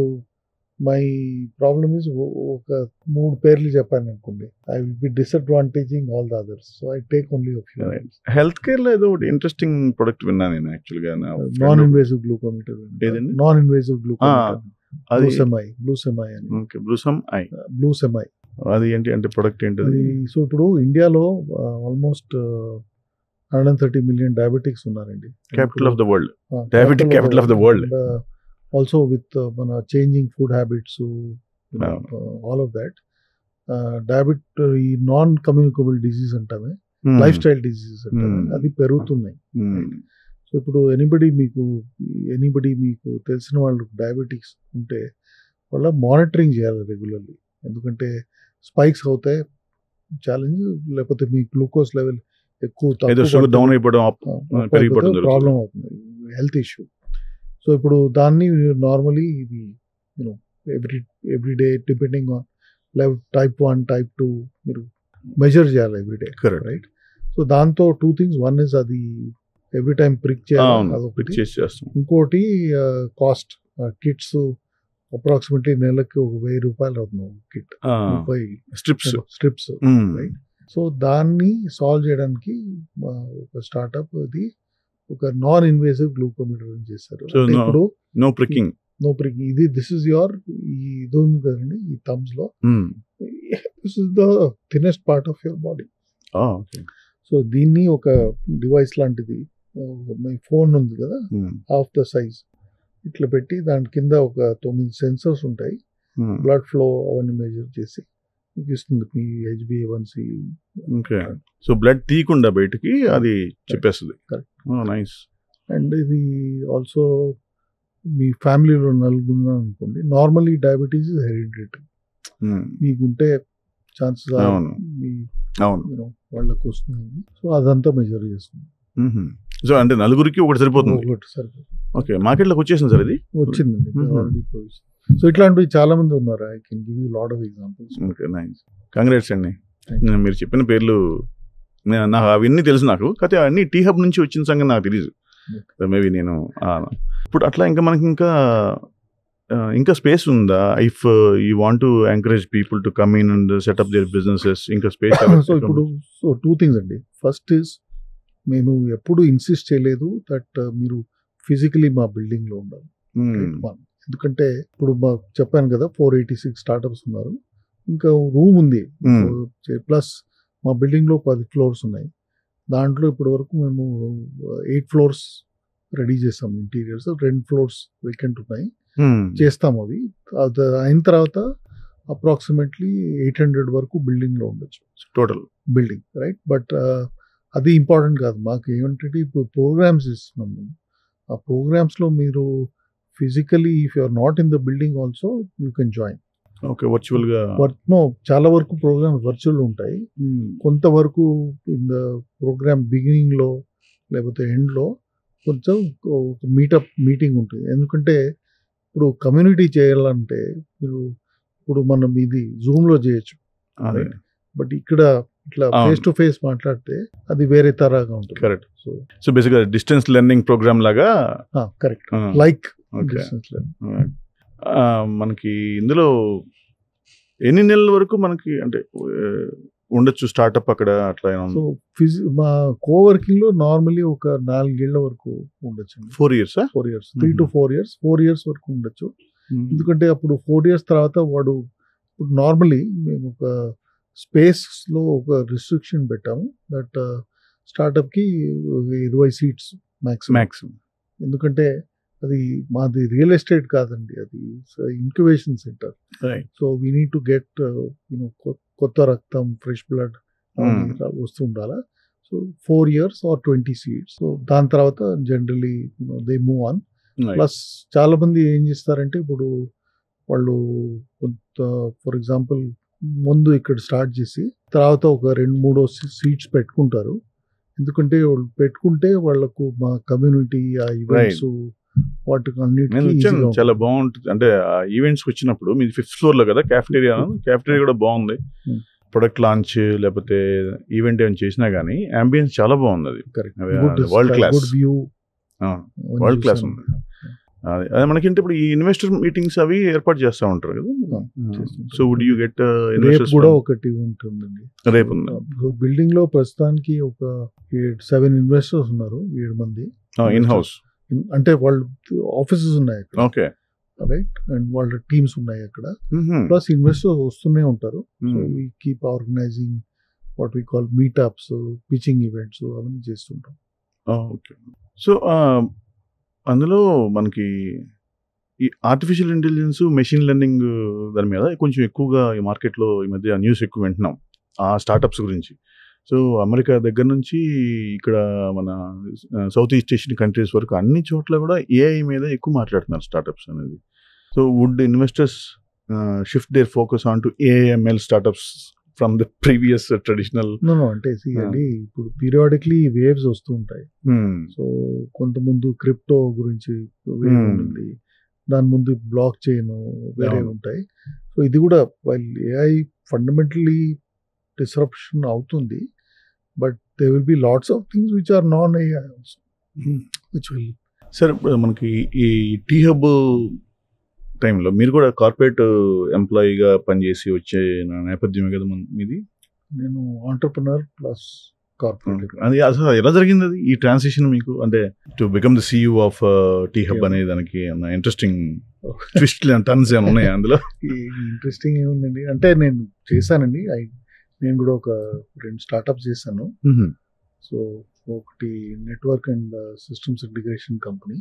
మై ప్రాబ్లమ్ ఇస్, ఒక 3 పేర్లు చెప్పాను అనుకోండి, I will be disadvantaging all the others. So I take only of you. Health care లో ఏదో ఒకటి ఇంట్రెస్టింగ్ ప్రొడక్ట్ విన్నాను నేను యాక్చువల్ గా. Non invasive glucometer. ఏదండి? Non invasive glucometer. అది బ్లూసెమై అని. ఓకే. బ్లూసెమై అది ఏంటి అంటే ప్రొడక్ట్ ఏంటి? సో ఇప్పుడు ఇండియాలో ఆల్మోస్ట్ 130 million డయాబెటిక్స్ ఉన్నారండి. Capital of the world, diabetic capital of the world. Also with మన changing food habits, all of that, ఈ నాన్ కమ్యూనికబుల్ డిసీజ్ అంటామే, లైఫ్ స్టైల్ డిసీజెస్ అంటారు, అది పెరుగుతున్నాయి. సో ఇప్పుడు ఎనీబడి మీకు తెలిసిన వాళ్ళు డయాబెటిక్స్ ఉంటే వాళ్ళ మానిటరింగ్ చేయాలి రెగ్యులర్లీ. ఎందుకంటే స్పైక్స్ అవుతాయి ఛాలెంజ్, లేకపోతే మీ గ్లూకోజ్ లెవెల్ ఎక్కువ డౌన్ అయిపోవడం ప్రాబ్లం అవుతుంది, హెల్త్ ఇష్యూ. సో ఇప్పుడు దాన్ని నార్మలీ ఇది every day depending on type 1 type 2 మీరు మెజర్ చేయాలి ఎవ్రీడే, రైట్? సో దాంతో 2 things, వన్ ఇస్ అది ఎవ్రీ టైం ప్రిక్ చేయాలి. ఇంకోటి కాస్ట్, కిట్స్ అప్రాక్సిమేట్లీ నెలకి ఒక ₹1000 అవుతుంది కిట్, 30 స్ట్రిప్స్, రైట్? సో దాన్ని సాల్వ్ చేయడానికి ఒక స్టార్ట్అప్ అది ఒక నాన్ ఇన్వేసివ్ గ్లూకోమీటర్ చేశారు. ఇప్పుడు నో ప్రికింగ్, ఇది దిస్ ఇస్ యువర్ ఇది ఉంది కదండి ఈ థమ్స్ లో, this is the thinnest part of your body. So దీన్ని ఒక డివైస్ లాంటిది, మీ ఫోన్ ఉంది కదా హాఫ్ ద సైజ్, ఇట్లా పెట్టి దాని కింద ఒక 9 సెన్సర్స్ ఉంటాయి, బ్లడ్ ఫ్లో అవన్నీ మెజర్ చేసి మీకు ఇస్తుంది, మీ HbA1c. సో బ్లడ్ తీయకుండా బయటికి అది చెప్పేస్తుంది. నైస్. అండ్ ఇది ఆల్సో మీ ఫ్యామిలీలో నలుగురు అనుకోండి, నార్మల్లీ డయాబెటీస్ హెరిడిటరీ, మీకుంటే ఛాన్సెస్ వాళ్ళకి వస్తుంది. సో అదంతా మెజర్ చేస్తుంది. సో అంటే నలుగురికి ఒకటి సరిపోతుంది. ఓకే, మార్కెట్లోకి వచ్చేసింది సార్, ఇది వచ్చిందండి ఆల్రెడీ. సో ఇట్లాంటివి చాలా మంది ఉన్నారు. I can give you lot of examples. Okay, nice. Congrats అండి. మీరు చెప్పిన పేర్లు నాకు అవన్నీ తెలుసు, నాకు కాకపోతే అవన్నీ టీ హబ్ నుంచి వచ్చిన సంగతి నాకు తెలియదు. మేబీ నేను ఇప్పుడు అట్లా ఇంకా మనకి ఇంకా స్పేస్ ఉందా? If you want to encourage people to come in and set up their businesses, ఇంకా స్పేస్? సో ఇప్పుడు 2 things అండి. ఫస్ట్ ఇస్, మేము ఎప్పుడు ఇన్సిస్ట్ చేయలేదు దట్ మీరు ఫిజికలీ మా బిల్డింగ్ లో ఉండాలి. ఎందుకంటే ఇప్పుడు చెప్పాను కదా 486 స్టార్ట్అప్స్ ఉన్నారు, ఇంకా రూమ్ ఉంది, ప్లస్ మా బిల్డింగ్ లో 10 floors ఉన్నాయి. దాంట్లో ఇప్పటి వరకు మేము 8 floors రెడీ చేస్తాం ఇంటీరియర్స్, 2 floors వేకెంట్ ఉన్నాయి, చేస్తాం. అవి అయిన తర్వాత అప్రాక్సిమేట్లీ 800 వరకు బిల్డింగ్ లో ఉండొచ్చు టోటల్ బిల్డింగ్, రైట్? బట్ అది ఇంపార్టెంట్ కాదు మాకు. ఏమంటే ఇప్పుడు ప్రోగ్రామ్స్ ఇస్తున్నాం మేము, ఆ ప్రోగ్రామ్స్ లో మీరు physically if you are not in the building also you can join. Okay, virtual గా చాలా వరకు ప్రోగ్రామ్స్ వర్చువల్ ఉంటాయి. కొంతవరకు ఇన్ ద ప్రోగ్రామ్ బిగినింగ్ లో లేకపోతే ఎండ్ లో కొంచెం మీటింగ్ ఉంటుంది. ఎందుకంటే ఇప్పుడు కమ్యూనిటీ చేయాలంటే మీరు ఇప్పుడు మనం ఇది జూమ్ లో చేయొచ్చు, బట్ ఇక్కడ ఇట్లా ఫేస్ టు ఫేస్ మాట్లాడితే అది వేరే తరగా ఉంటుంది. కరెక్ట్. సో బేసిక్ గా డిస్టెన్స్ లెర్నింగ్ ప్రోగ్రామ్ లాగా. Correct, like distance learning. మనకి ఇందులో ఎన్ని నెలల వరకు మనకి అంటే ఉండొచ్చు స్టార్ట్అప్ అక్కడ అట్లా? సో మా కోవర్కింగ్ లో నార్మల్లీ ఒక 4 ఏళ్ల వరకు ఉండొచ్చు. 4 years 3 to 4 years 4 years వరకు ఉండొచ్చు. ఎందుకంటే అప్పుడు 4 years తర్వాత వాడు, ఇప్పుడు నార్మల్లీ మేము ఒక స్పేస్ లో ఒక రిస్ట్రిక్షన్ పెట్టాము దట్ స్టార్ట్అప్ కి 20 seats మ్యాక్సిమం. ఎందుకంటే అది మాది రియల్ ఎస్టేట్ కాదండి, అది incubation centre. So we need to get కొత్త రక్తం, ఫ్రెష్ బ్లడ్ వస్తుండాలా. So 4 years or 20 seats. So దాని తర్వాత generally they move on. Plus చాలా మంది ఏం చేస్తారంటే ఇప్పుడు వాళ్ళు కొంత ఫర్ ఎగ్జాంపుల్ ముందు ఇక్కడ స్టార్ట్ చేసి తర్వాత ఒక 2-3 seats పెట్టుకుంటారు. ఎందుకంటే వాళ్ళు పెట్టుకుంటే వాళ్ళకు మా కమ్యూనిటీ ఆ ఈవెంట్స్ వాటికి అన్నిటికీ చాలా బాగుంటుంది. అంటే ఈవెంట్స్ వచ్చినప్పుడు మీది 5th floor లో కదా క్యాఫెటేరియా కూడా బాగుంది. ప్రొడక్ట్ లాంచ్ లేకపోతే ఈవెంట్ ఏమైనా చేసినా కానీ అంబియన్స్ చాలా బాగుంది. అది వరల్డ్ క్లాస్, వరల్డ్ క్లాస్ ఉంది. అదే మనకింటే ఇప్పుడు ఈ ఇన్వెస్టర్ మీటింగ్స్ అవి ఏర్పాటు చేస్తూ ఉంటారు కదా. So would you get investors కూడా ఒకటి ఉంటుందండి రేపు? బిల్డింగ్ లో ప్రస్తుతానికి ఒక 7 ఇన్వెస్టర్స్ ఉన్నారు, 7 మంది ఇన్ హౌస్. అంటే వాళ్ళు ఆఫీసెస్ ఉన్నాయి అక్కడ, ఓకే, రైట్? అండ్ వాళ్ళ టీమ్స్ ఉన్నాయి అక్కడ, ప్లస్ ఇన్వెస్టర్స్ వస్తూనే ఉంటారు. So we keep organising what we call meetups, pitching events అవన్నీ చేస్తుంటాం. ఓకే. సో అందులో మనకి ఈ ఆర్టిఫిషియల్ ఇంటెలిజెన్స్, మెషిన్ లెర్నింగ్ దాని మీద కొంచెం ఎక్కువగా ఈ మార్కెట్లో ఈ మధ్య న్యూస్ ఎక్కువ వింటున్నాం ఆ స్టార్టప్స్ గురించి. సో అమెరికా దగ్గర నుంచి ఇక్కడ మన సౌత్ ఈస్ట్ ఏషియన్ కంట్రీస్ వరకు అన్ని చోట్ల కూడా ఏఐ మీద ఎక్కువ మాట్లాడుతున్నారు స్టార్టప్స్ అనేది. So would investors shift their focus on to AI ML startups from the previous traditional? అంటే ఇప్పుడు పీరియాడిక్లీ వేవ్స్ వస్తూ ఉంటాయి. సో కొంత ముందు క్రిప్టో గురించి వేవ్ ఉంది, దాని ముందు బ్లాక్ చైన్ వేరే ఉంటాయి. సో ఇది కూడా ఏఐ ఫండమెంటలీ డిస్రప్షన్ అవుతుంది, but they will be lots of things which are non AI also which will. Sir మనకి ఈ టీ హబ్ టైంలో మీరు కూడా కార్పొరేట్ ఎంప్లాయీగా పనిచేసి వచ్చే నేపథ్యమే కదా మీది? నేను ఆంటర్ప్రినర్ ప్లస్ కార్పొరేట్. అది అసలు ఎలా జరిగింది అది ఈ ట్రాన్సిషన్ మీకు, అంటే to become the CEO of T hub అనే దానికి ఇంట్రెస్టింగ్ ట్విస్ట్ టర్న్స్ ఏమైనా ఉన్నాయా అందులో? ఇంట్రెస్టింగ్ ఏముందండి అంటే నేను చేశానండి, నేను కూడా ఒక 2 స్టార్టప్స్ చేశాను. సో ఒకటి network and systems integration company,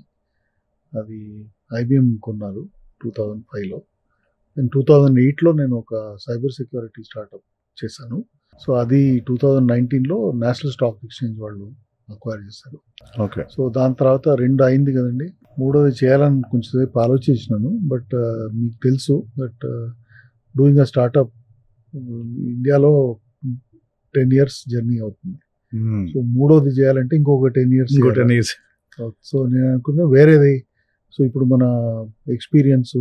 అది IBM కొన్నారు 2005లో. నేను 2008లో నేను ఒక సైబర్ సెక్యూరిటీ స్టార్టప్ చేశాను. సో అది 2019లో నేషనల్ స్టాక్ ఎక్స్చేంజ్ వాళ్ళు అక్వైర్ చేశారు. ఓకే. సో దాని తర్వాత 2 అయింది కదండి, 3వది చేయాలని కొంచెం సేపు ఆలోచించినాను. బట్ మీకు తెలుసు దట్ డూయింగ్ అ స్టార్టప్ ఇండియాలో 10 years జర్నీ అవుతుంది. సో 3వది చేయాలంటే ఇంకొక 10 years. సో నేను అనుకున్నా వేరేది. సో ఇప్పుడు మన ఎక్స్పీరియన్స్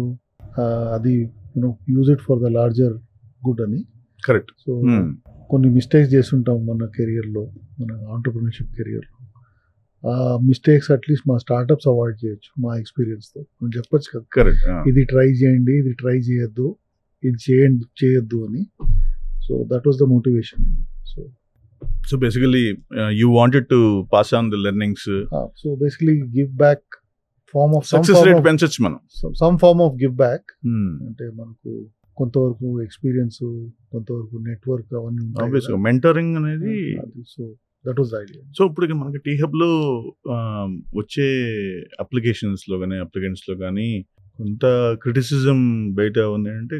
అది use it for the larger good అని. కరెక్ట్. సో కొన్ని మిస్టేక్స్ చేస్తుంటాం మన కెరియర్లో, మన ఆంటర్ప్రినర్షిప్ కెరియర్లో. ఆ మిస్టేక్స్ అట్లీస్ట్ మా స్టార్టప్స్ అవాయిడ్ చేయొచ్చు మా ఎక్స్పీరియన్స్తో. మనం చెప్పొచ్చు కదా, కరెక్ట్, ఇది ట్రై చేయండి, ఇది ట్రై చేయొద్దు, ఇది చేయొద్దు అని. So that was the motivation. So basically you wanted to pass on the learnings. So basically give back form of success rate పెంచొచ్చు మనం, some form of give back. అంటే మనకు కొంతవరకు ఎక్స్పీరియన్స్, కొంతవరకు నెట్వర్క్ అవన్నీ ఆబ్వియస్గా మెంటరింగ్ అనేది. So that was the idea. So ఇప్పుడు మనకి టీ హబ్లో వచ్చే అప్లికేషన్స్లో కానీ అప్లికెంట్స్లో కానీ కొంత క్రిటిసిజం బయట ఉంది. అంటే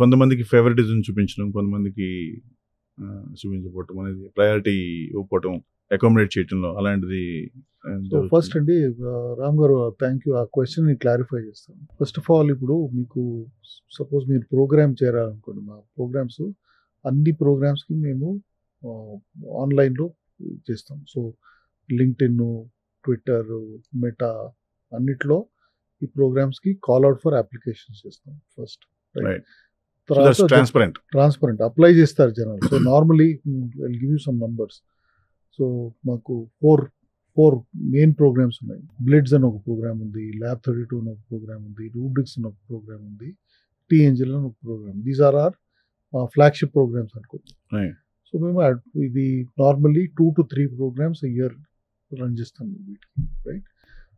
కొంతమందికి ఫేవరెటిజం చూపించడం, కొంతమందికి చూపించకపోవటం అనేది, ప్రయారిటీ ఇవ్వకపోవటం, అకామిడేట్ చేయటంలో అలాంటిది. సో ఫస్ట్ అండి రామ్ గారు, థ్యాంక్ యూ. ఆ క్వశ్చన్ ని క్లారిఫై చేస్తాను. ఫస్ట్ ఆఫ్ ఆల్, ఇప్పుడు మీకు సపోజ్ మీరు ప్రోగ్రామ్ చేయాలనుకోండి, మా ప్రోగ్రామ్స్ అన్ని ప్రోగ్రామ్స్కి మేము ఆన్లైన్లో చేస్తాం. సో లింక్డ్ఇన్, ట్విట్టర్, మెటా అన్నిట్లో ఈ ప్రోగ్రామ్స్కి కాల్ అవుట్ ఫర్ అప్లికేషన్స్ చేస్తాం ఫస్ట్. ట్రాన్స్పరెంట్ అప్లై చేస్తారు జనాలు. So normally I'll give you some numbers. So మాకు ఫోర్ మెయిన్ ప్రోగ్రామ్స్ ఉన్నాయి. బ్లిడ్స్ అని ఒక ప్రోగ్రామ్ ఉంది, Lab32 అని ఒక ప్రోగ్రామ్ ఉంది, రూబ్రిక్స్ అని ఒక ప్రోగ్రామ్ ఉంది, T-Angel అని ఒక programme. These are flagship programmes అనుకోండి. సో మేము ఇది normally 2 to 3 programmes year run చేస్తాం వీటికి, రైట్.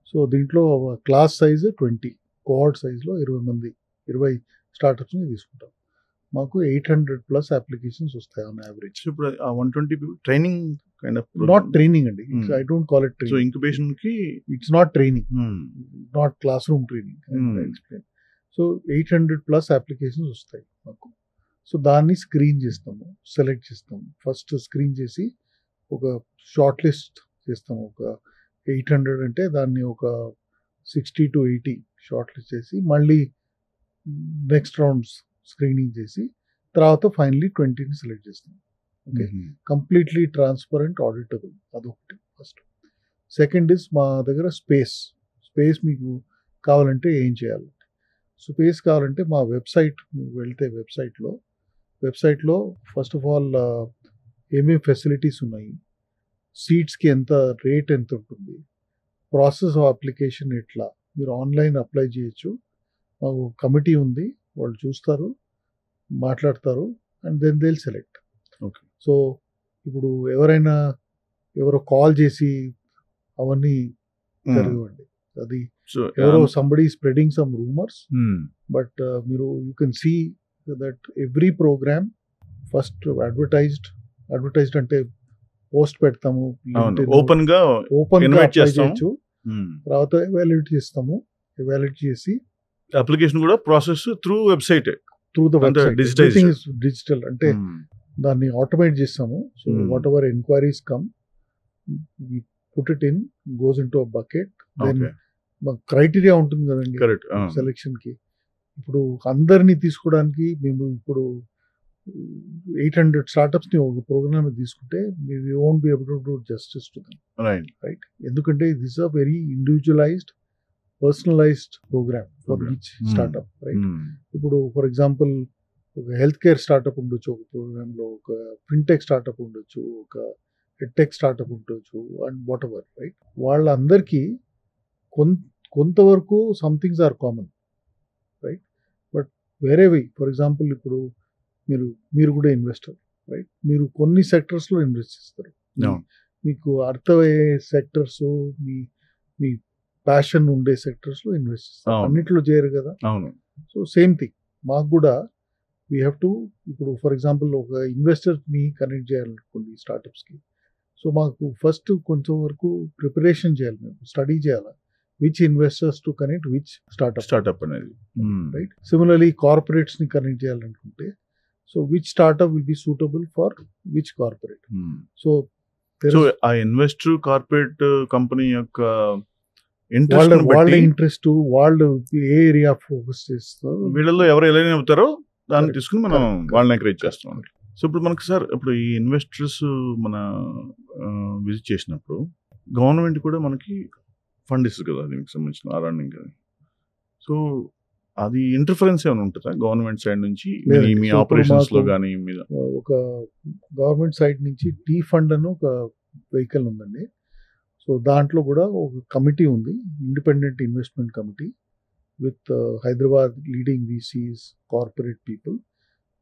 సో దీంట్లో క్లాస్ సైజ్ 20, కోహర్ట్ సైజ్లో 20 స్టార్టప్స్ని తీసుకుంటాం. మాకు 800+ అప్లికేషన్స్ వస్తాయి ఆన్ యావరేజ్. ఇప్పుడు 120 people training kind of, not training అండి, I don't call it training. So incubation కి it's not training, not class room training. Explain. So 800+ applications వస్తాయి మాకు. సో దాన్ని స్క్రీన్ చేస్తాము, సెలెక్ట్ చేస్తాము. ఫస్ట్ స్క్రీన్ చేసి ఒక షార్ట్ లిస్ట్ చేస్తాము. ఒక 800 అంటే దాన్ని ఒక 60 to 80 షార్ట్ లిస్ట్ చేసి మళ్ళీ నెక్స్ట్ రౌండ్స్ స్క్రీనింగ్ చేసి తర్వాత ఫైనలీ 20ని సెలెక్ట్ చేస్తాం. Okay, completely transparent, auditable. అదొకటి ఫస్ట్. సెకండ్ ఇస్ మా దగ్గర స్పేస్ మీకు కావాలంటే ఏం చేయాలి? స్పేస్ కావాలంటే మా వెబ్సైట్ వెళ్తే వెబ్సైట్లో ఫస్ట్ ఆఫ్ ఆల్ ఏమేమి ఫెసిలిటీస్ ఉన్నాయి, సీట్స్కి రేట్ ఎంత ఉంటుంది, ప్రాసెస్ ఆఫ్ అప్లికేషన్ ఎట్లా, మీరు ఆన్లైన్ అప్లై చేయొచ్చు. మాకు కమిటీ ఉంది, వాళ్ళు చూస్తారు, మాట్లాడతారు, and then they will select. Okay. So ఇప్పుడు ఎవరో కాల్ చేసి అవన్నీ జరగవండి. అది ఎవరో somebody spreading some rumours. But మీరు you can see that every programme first advertised అంటే పోస్ట్ పెడతాము, ఓపెన్ గా చేయొచ్చు. తర్వాత ఎవాల్యుయేట్ చేస్తాము, ఎవాల్యుయేట్ చేసి అప్లికేషన్ కూడా process through website, through the website. Digital అంటే దాన్ని ఆటోమేట్ చేస్తాము. So whatever enquiries come we put it in, goes into a bucket. Then criteria ఉంటుంది కదండి కరెక్ట్. సెలెక్షన్కి. ఇప్పుడు అందరినీ తీసుకోవడానికి మేము ఇప్పుడు 800 స్టార్టప్స్ని ఒక ప్రోగ్రామ్ తీసుకుంటే we won't be able to do justice to them, right. Right? ఎందుకంటే this a very individualised personalised programme for each startup, right? ఇప్పుడు ఫర్ ఎగ్జాంపుల్ ఒక హెల్త్ కేర్ స్టార్టప్ ఉండొచ్చు ఒక ప్రోగ్రాంలో, ఒక ఫిన్టెక్ స్టార్టప్ ఉండొచ్చు, ఒక హెడ్టెక్ స్టార్టప్ ఉండొచ్చు, అండ్ వాట్ ఎవర్, రైట్? వాళ్ళందరికీ కొంతవరకు somethings are common, right? But వేరేవి, ఫర్ ఎగ్జాంపుల్ ఇప్పుడు మీరు కూడా ఇన్వెస్టర్, రైట్? మీరు కొన్ని సెక్టర్స్లో ఇన్వెస్ట్ చేస్తారు. మీకు అర్థమయ్యే సెక్టర్స్, మీ ప్యాషన్ ఉండే సెక్టర్స్లో ఇన్వెస్ట్ చేస్తారు. అన్నిట్లో చేయరు కదా. అవును. సో సేమ్ థింగ్ మాకు కూడా వీ హ్యావ్ టు, ఇప్పుడు ఫర్ ఎగ్జాంపుల్ ఒక ఇన్వెస్టర్ని కనెక్ట్ చేయాలనుకోండి స్టార్టప్స్కి. సో మాకు ఫస్ట్ కొంచెం వరకు ప్రిపరేషన్ చేయాలి, మేము స్టడీ చేయాలి which investors to connect which startup అనేది, రైట్? సిమిలర్లీ కార్పొరేట్స్ని కనెక్ట్ చేయాలనుకుంటే, so which startup will be suitable for which corporate. So ఆ ఇన్వెస్టర్ కార్పొరేట్ కంపెనీ యొక్క వాళ్ళ ఇంట్రెస్ట్, వాళ్ళు ఏ ఏరియా ఫోకస్ చేస్తారు, వీళ్ళలో ఎవరు ఎలా చెబుతారో దాన్ని తీసుకుని మనం వాళ్ళని ఎంకరేజ్ చేస్తాం. సో ఇప్పుడు మనకి సార్, ఇప్పుడు ఈ ఇన్వెస్టర్స్ మన విజిట్ చేసినప్పుడు గవర్నమెంట్ కూడా మనకి ఫండ్ ఇస్తుంది కదా దీనికి సంబంధించిన రన్నింగ్. సో అది ఇంటర్ఫరెన్స్ ఏమైనా ఉంటుందా గవర్నమెంట్ సైడ్ నుంచి మీ ఆపరేషన్స్ లో కానీ? ఒక గవర్నమెంట్ సైడ్ నుంచి టీ ఫండ్ అని ఒక వెహికల్ ఉందండి. సో దాంట్లో కూడా ఒక కమిటీ ఉంది, independent investment committee with Hyderabad leading VCs, corporate people.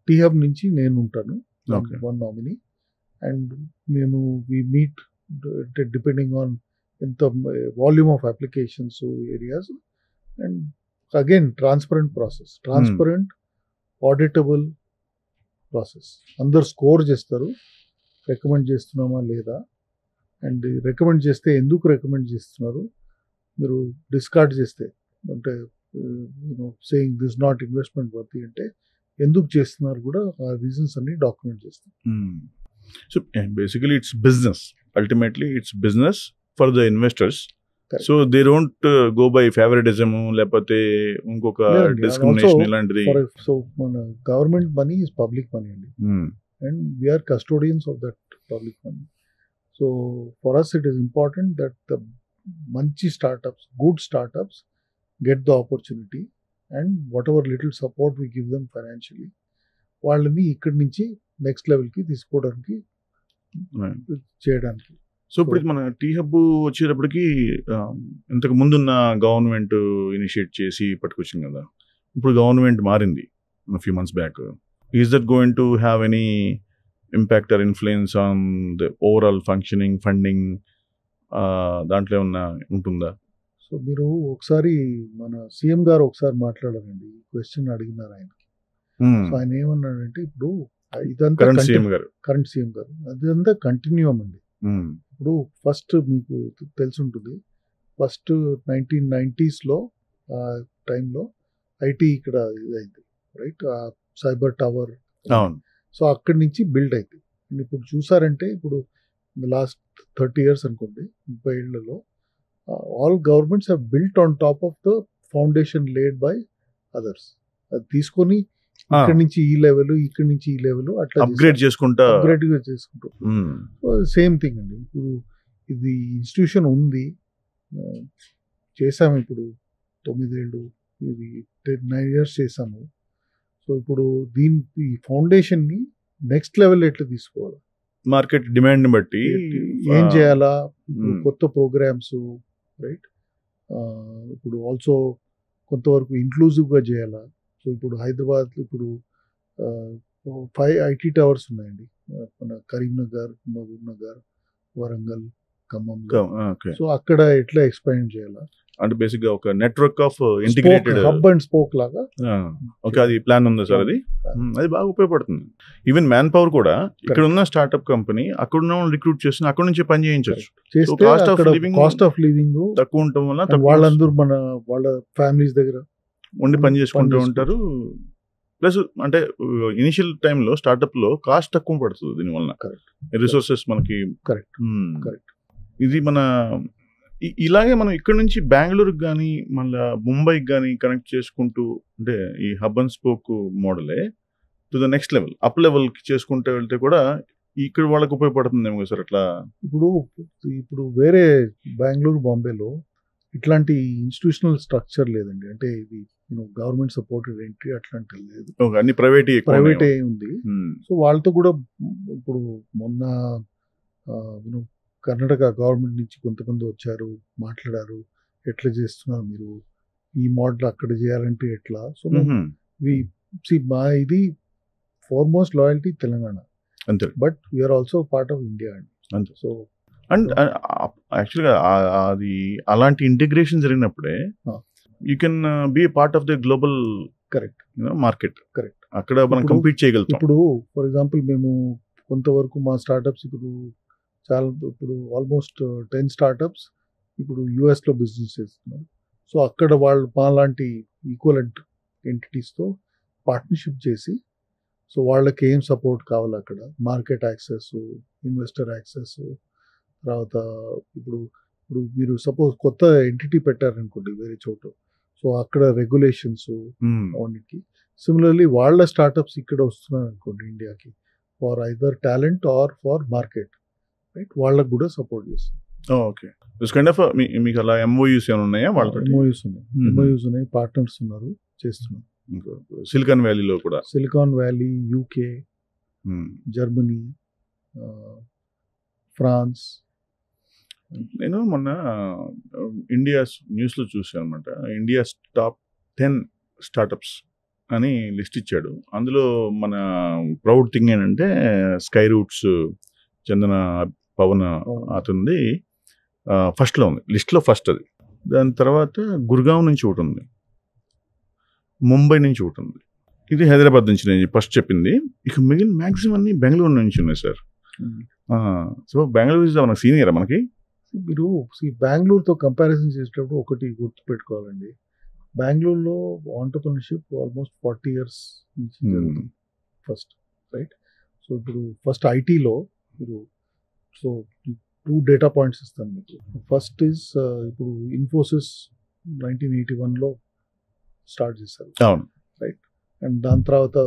T Hub నుంచి నేను ఉంటాను, వన్ నామినీ. అండ్ మేము వి మీట్ డిపెండింగ్ ఆన్ ఎంత volume of applications, areas. And again transparent process, transparent auditable process. అందరు స్కోర్ చేస్తారు, రికమెండ్ చేస్తున్నామా లేదా, అండ్ రికమెండ్ చేస్తే ఎందుకు రికమెండ్ చేస్తున్నారు, మీరు డిస్కార్డ్ చేస్తే అంటే saying this not investment worthy అంటే ఎందుకు చేస్తున్నారు కూడా ఆ రీజన్స్ అన్ని డాక్యుమెంట్ చేస్తారు. So basically it's business, ultimately it's business for the investors. So they don't go by favouritism లేకపోతే ఇంకొక డిస్క్రిమినేషన్ ఇలాంటిది. సో మన government money is public money అండి, and we are custodians of that public money. So for us it is important that the మంచి startups, good startups get the opportunity, and what ever little support we give them financially, వాళ్ళని ఇక్కడి నుంచి next లెవెల్కి తీసుకోవడానికి చేయడానికి. So ఇప్పుడు మన tea hub వచ్చేటప్పటికి ఇంతకు ముందున్న గవర్నమెంట్ ఇనిషియేట్ చేసి పట్టుకొచ్చింది కదా, ఇప్పుడు గవర్నమెంట్ మారింది few months back. Is that going to have any impact or influence on the overall functioning, funding, దాంట్లో ఏమన్నా ఉంటుందా? సో మీరు ఒకసారి మన సీఎం గారు ఒకసారి మాట్లాడారండి, ఈ క్వశ్చన్ అడిగినారు ఆయనకి. సో ఆయన ఏమన్నాడంటే, ఇప్పుడు ఇదంతా కరెంట్ సీఎం గారు అదంతా కంటిన్యూమ్ అండి. ఇప్పుడు ఫస్ట్ మీకు తెలుసుంటుంది, ఫస్ట్ 1990s టైంలో ఐటీ ఇక్కడ ఇదైంది, రైట్? Cyber tower. సో అక్కడి నుంచి బిల్డ్ అయింది. ఇప్పుడు చూసారంటే ఇప్పుడు లాస్ట్ 30 years అనుకోండి, 30 ఏళ్లలో all governments have built on top of the foundation laid by others. అది తీసుకొని ఇక్కడ నుంచి ఈ లెవెల్, ఇక్కడ నుంచి ఈ లెవెల్ అట్లా అప్గ్రేడ్ చేసుకుంటూ సేమ్ థింగ్ అండి. ఇప్పుడు ఇది ఇన్స్టిట్యూషన్ ఉంది, చేసాము ఇప్పుడు 9 ఏళ్ళు, ఇది 9 years చేసాము. సో ఇప్పుడు ఈ ఫౌండేషన్ని నెక్స్ట్ లెవెల్ ఎట్లా తీసుకోవాలి, మార్కెట్ డిమాండ్ బట్టి ఏం చేయాలా, కొత్త ప్రోగ్రామ్స్, రైట్? ఇప్పుడు ఆల్సో కొంతవరకు ఇంక్లూజివ్గా చేయాలా. సో ఇప్పుడు హైదరాబాద్ ఇప్పుడు 5 IT టవర్స్ ఉన్నాయండి, మన కరీంనగర్, మహబూబ్నగర్, వరంగల్, ఖమ్మం. సో అక్కడ ఎట్లా ఎక్స్పాండ్ చేయాలా అంటే బేసిక్ గా ఒక network of integrated hub and spoke లాగా. ఓకే, అది ప్లాన్ ఉందా సార్? అది బాగా ఉపయోగపడుతుంది. ఈవెన్ మ్యాన్ పవర్ కూడా ఇక్కడ ఉన్న స్టార్ట్అప్ కంపెనీ అక్కడ ఉన్న రిక్రూట్ చేసి అక్కడ నుంచి పని చేయించవచ్చు. కాస్ట్ ఆఫ్ లివింగ్ తక్కువ ఉండటం వల్ల వాళ్ళందరూ వాళ్ళ ఫ్యామిలీస్ దగ్గర ఉండి పని చేసుకుంటూ ఉంటారు. ప్లస్ అంటే ఇనిషియల్ టైంలో స్టార్టప్లో కాస్ట్ తక్కువ పడుతుంది దీనివల్ల. కరెక్ట్. రిసోర్సెస్ మనకి కరెక్ట్. కరెక్ట్. ఇది మన ఇలాగే మనం ఇక్కడ నుంచి బెంగళూరుకి కానీ మళ్ళీ ముంబైకి కానీ కనెక్ట్ చేసుకుంటూ అంటే ఈ హబ్ అండ్ స్పోక్ మోడలే to the next level up లెవెల్కి చేసుకుంటూ వెళ్తే కూడా ఇక్కడ వాళ్ళకి ఉపయోగపడుతుందేమో సార్ అట్లా. ఇప్పుడు వేరే బెంగళూరు, బాంబేలో ఇట్లాంటి ఇన్స్టిట్యూషనల్ స్ట్రక్చర్ లేదండి. అంటే ఇది గవర్నమెంట్ సపోర్టెడ్ ఎంట్రీ అట్లాంటిది లేదు. అన్ని ప్రైవేటే ఉంది. సో వాళ్ళతో కూడా ఇప్పుడు మొన్న కర్ణాటక గవర్నమెంట్ నుంచి కొంతమంది వచ్చారు, మాట్లాడారు, ఎట్లా చేస్తున్నారు మీరు, ఈ మోడల్ అక్కడ చేయాలంటే ఎట్లా. సో మా ఇది ఫార్మోస్ట్ లాయల్టీ తెలంగాణ అంతే, but we are also part of India అండి అంతే. సో అండ్ యాక్చువల్గా అది అలాంటి ఇంటిగ్రేషన్ జరిగినప్పుడే you can be part of the global correct market. Correct. అక్కడ మనం కంపీట్ చేయగలుగుతాం. ఇప్పుడు ఫర్ ఎగ్జాంపుల్ మేము కొంతవరకు మా స్టార్టప్స్ ఇప్పుడు ఆల్మోస్ట్ 10 స్టార్టప్స్ ఇప్పుడు యూఎస్లో బిజినెస్ చేస్తున్నారు. సో అక్కడ వాళ్ళు మాలాంటి ఈక్వలెంట్ ఎంటిటీస్తో పార్ట్నర్షిప్ చేసి సో వాళ్ళకి ఏం సపోర్ట్ కావాలి అక్కడ, మార్కెట్ యాక్సెస్, ఇన్వెస్టర్ యాక్సెస్, తర్వాత ఇప్పుడు మీరు సపోజ్ కొత్త ఎంటిటీ పెట్టారనుకోండి వేరే చోట, సో అక్కడ రెగ్యులేషన్స్ అవన్నిటికి. సిమిలర్లీ వాళ్ళ స్టార్టప్స్ ఇక్కడ వస్తున్నారు అనుకోండి ఇండియాకి for either talent or for market, right, వాళ్ళకు కూడా సపోర్ట్ చేస్తాం. ఓకే. మీకు అలా ఎంఓయూస్ ఏమైనా ఉన్నాయా? వాళ్ళతో ఎంఓయూస్ ఉన్నాయి, పార్ట్నర్స్ ఉన్నారు, చేస్తున్నాం. సిలికాన్ వ్యాలీలో కూడా, silicon valley, UK, Germany, France. నేను మొన్న ఇండియా న్యూస్లో చూసాను అనమాట. ఇండియా టాప్ 10 స్టార్టప్స్ అని లిస్ట్ ఇచ్చాడు. అందులో మన ప్రౌడ్ థింగ్ ఏంటంటే స్కై రూట్స్ చందన పవన్ అతనిది ఫస్ట్లో ఉంది, లిస్ట్లో ఫస్ట్ అది. దాని తర్వాత గుర్గావ్ నుంచి ఒకటి ఉంది, ముంబై నుంచి ఒకటి ఉంది. ఇది హైదరాబాద్ నుంచి నేను ఫస్ట్ చెప్పింది. ఇక మిగిలిన మ్యాక్సిమం అన్ని బెంగళూరు నుంచి ఉన్నాయి సార్. సో బెంగళూరు ఇస్ మన సీనియరా మనకి. మీరు బెంగళూరుతో కంపారిజన్ చేసేటప్పుడు ఒకటి గుర్తుపెట్టుకోవాలండి, బెంగళూరులో ఆంటర్‌ప్రెన్యూర్‌షిప్ ఆల్మోస్ట్ 40 years నుంచి ఫస్ట్, రైట్. సో ఇప్పుడు ఫస్ట్ ఐటీలో మీరు సో 2 డేటా పాయింట్స్ ఇస్తాను మీకు. ఫస్ట్ ఈజ్ ఇప్పుడు ఇన్ఫోసిస్ 1981లో స్టార్ట్ చేశారు, అవును, రైట్. అండ్ దాని తర్వాత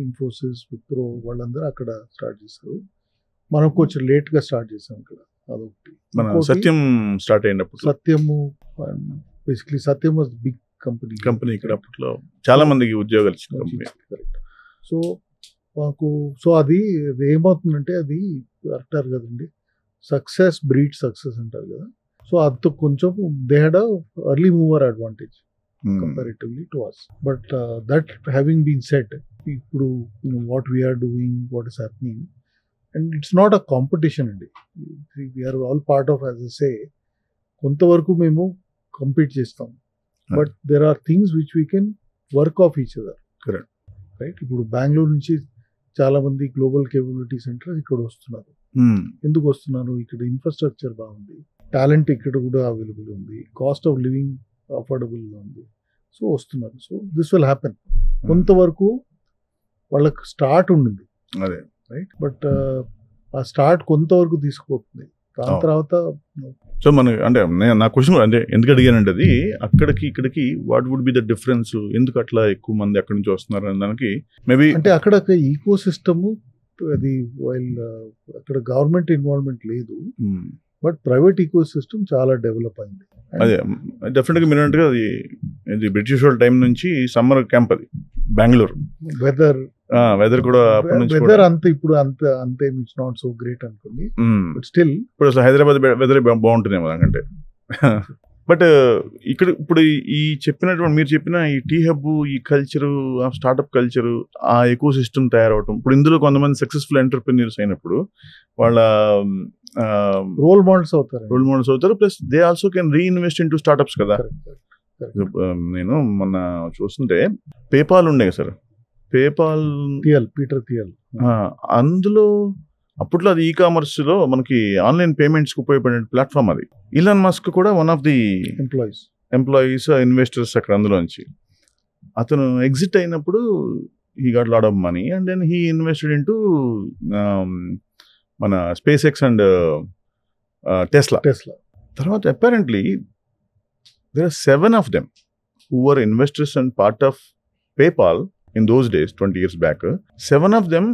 ఇన్ఫోసిస్, విప్రో వాళ్ళందరూ అక్కడ స్టార్ట్ చేశారు. మనం కొంచెం లేట్గా స్టార్ట్ చేసాం ఇక్కడ, అదొకటి. సత్యం స్టార్ట్ అయినప్పుడు Satyam basically Satyam was big company ఇక్కడ అప్పట్లో చాలా మందికి ఉద్యోగాలు ఇచ్చిన కంపెనీ. కరెక్ట్. సో సో అది ఏమవుతుందంటే అది అంటారు కదండి, సక్సెస్ బ్రీడ్ సక్సెస్ అంటారు కదా. సో అది కొంచెం they had early mover advantage comparatively to us. But that having been said, ఇప్పుడు what we are doing, what is happening, and it's not a competition అండి. We are all part of, as I say, కొంతవరకు మేము compete చేస్తాం, but there are things which we can work of each other. Correct, right. ఇప్పుడు బెంగళూరు నుంచి చాలా మంది global capability centre ఇక్కడ వస్తున్నారు. ఎందుకు వస్తున్నారు? ఇక్కడ ఇన్ఫ్రాస్ట్రక్చర్ బాగుంది, టాలెంట్ ఇక్కడ కూడా అవైలబుల్ ఉంది, కాస్ట్ ఆఫ్ లివింగ్ అఫోర్డబుల్గా ఉంది. సో వస్తున్నారు. So this will happen. కొంతవరకు వాళ్ళకి స్టార్ట్ ఉండింది, అదే, రైట్. బట్ ఆ స్టార్ట్ కొంతవరకు తీసుకుపోతుంది. దాని తర్వాత సో మన అంటే నా క్వశ్చన్ అంటే ఎందుకు అడిగానంటే అది అక్కడికి ఇక్కడికి what would be the difference, ఎందుకు అట్లా ఎక్కువ మంది అక్కడి నుంచి వస్తున్నారు అనే దానికి మేబీ అంటే అక్కడ ఈకో సిస్టమ్ అది అక్కడ గవర్నమెంట్ ఇన్వాల్వ్మెంట్ లేదు, బట్ ప్రైవేట్ ఈకో సిస్టమ్ చాలా డెవలప్ అయింది. అదే డెఫినెట్గా మీరు అన్నట్టుగా అది బ్రిటిష్ వాళ్ళ టైం నుంచి సమ్మర్ క్యాంప్ అది బెంగళూరు. వెదర్ కూడా వెదర్ అంత ఇప్పుడు అంతే ఇట్స్ నాట్ సో గ్రేట్ అనుకోండి, బట్ స్టిల్ ఇప్పుడు హైదరాబాద్ వెదర్ బాగుంటుందేమో దానికంటే. బట్ ఇక్కడ ఇప్పుడు ఈ చెప్పినటువంటి మీరు చెప్పిన ఈ టీ హబ్, ఈ కల్చరు, స్టార్ట్అప్ కల్చరు, ఆ ఎకో సిస్టమ్ తయారవటం, ఇప్పుడు ఇందులో కొంతమంది సక్సెస్ఫుల్ ఎంటర్‌ప్రెన్యూర్స్ అయినప్పుడు వాళ్ళ రోల్ మోడల్స్ అవుతారు, plus they also can reinvest in to startups కదా. నేను మొన్న చూస్తుంటే పేపాల్ ఉండే సార్, పీటర్ థియల్, అందులో అప్పట్లో అది ఈ-కామర్స్లో మనకి ఆన్లైన్ పేమెంట్స్కి ఉపయోగపడే ప్లాట్ఫామ్ అది. ఇలాన్ మస్క్ కూడా one of the employees investors అక్కడ అందులోంచి. అతను ఎగ్జిట్ అయినప్పుడు he got lot of money and then he invested in to మన స్పేస్ ఎక్స్ అండ్ టెస్లా. తర్వాత apparently there are 7 of them who were investors and part of PayPal in those days, 20 years back. 7 of them,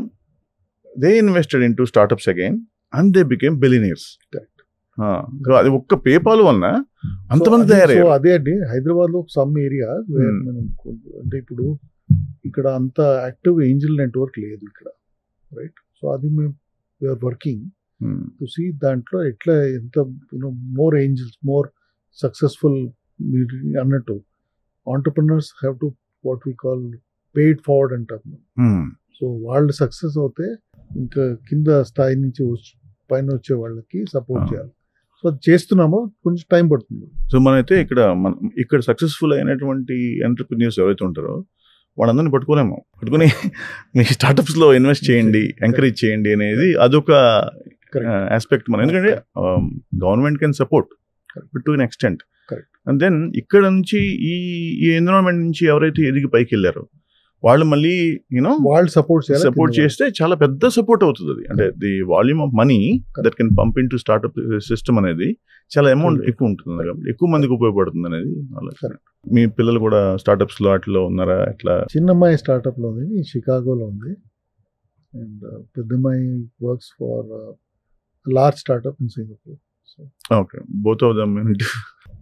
they invested into startups again and they became billionaires. Correct. అది ఒక్క PayPal వలన అంతమంది తయారయ్యారు. అదే అండి, హైదరాబాద్ లో some area అంటే ఇప్పుడు ఇక్కడ అంత యాక్టివ్ ఏంజల్ నెట్వర్క్ లేదు ఇక్కడ, రైట్? సో అది మేము వీఆర్ వర్కింగ్ టు సీ దాంట్లో ఎట్లా ఎంత మోర్ ఏంజల్స్, మోర్ సక్సెస్ఫుల్. మీరు అన్నట్టు entrepreneurs have to what we call paid forward అంటారు. సో వాళ్ళు సక్సెస్ అవుతే ఇంకా కింద స్థాయి నుంచి పైన వచ్చే వాళ్ళకి సపోర్ట్ చేయాలి. సో అది చేస్తున్నామో, కొంచెం టైం పడుతుంది. సో మనమైతే ఇక్కడ సక్సెస్ఫుల్ అయినటువంటి ఎంటర్ప్రిన్యూర్స్ ఎవరైతే ఉంటారో వాళ్ళందరినీ పట్టుకుని మీ స్టార్టప్స్ లో ఇన్వెస్ట్ చేయండి, ఎంకరేజ్ చేయండి అనేది అదొక ఆస్పెక్ట్ మనం. ఎందుకంటే government can support to an extent. And then ఇక్కడ నుంచి ఈ ఎన్విరాన్మెంట్ నుంచి ఎవరైతే ఎదిగి పైకి వెళ్ళారో వాళ్ళు మళ్ళీ వాళ్ళు సపోర్ట్ చేస్తే చాలా పెద్ద సపోర్ట్ అవుతుంది అది. అంటే the volume of money that can pump in to start up system అనేది చాలా అమౌంట్ ఎక్కువ ఉంటుంది కాబట్టి ఎక్కువ మందికి ఉపయోగపడుతుంది అనేది. మీ పిల్లలు కూడా స్టార్ట్అప్స్ లో అట్లా ఉన్నారా? ఎట్లా? చిన్నమ్మాయి స్టార్ట్అప్ లో ఉంది, షికాగోలో ఉంది. అండ్ పెద్దమ్మాయి works for large startup in Singapore. Okay, both of them.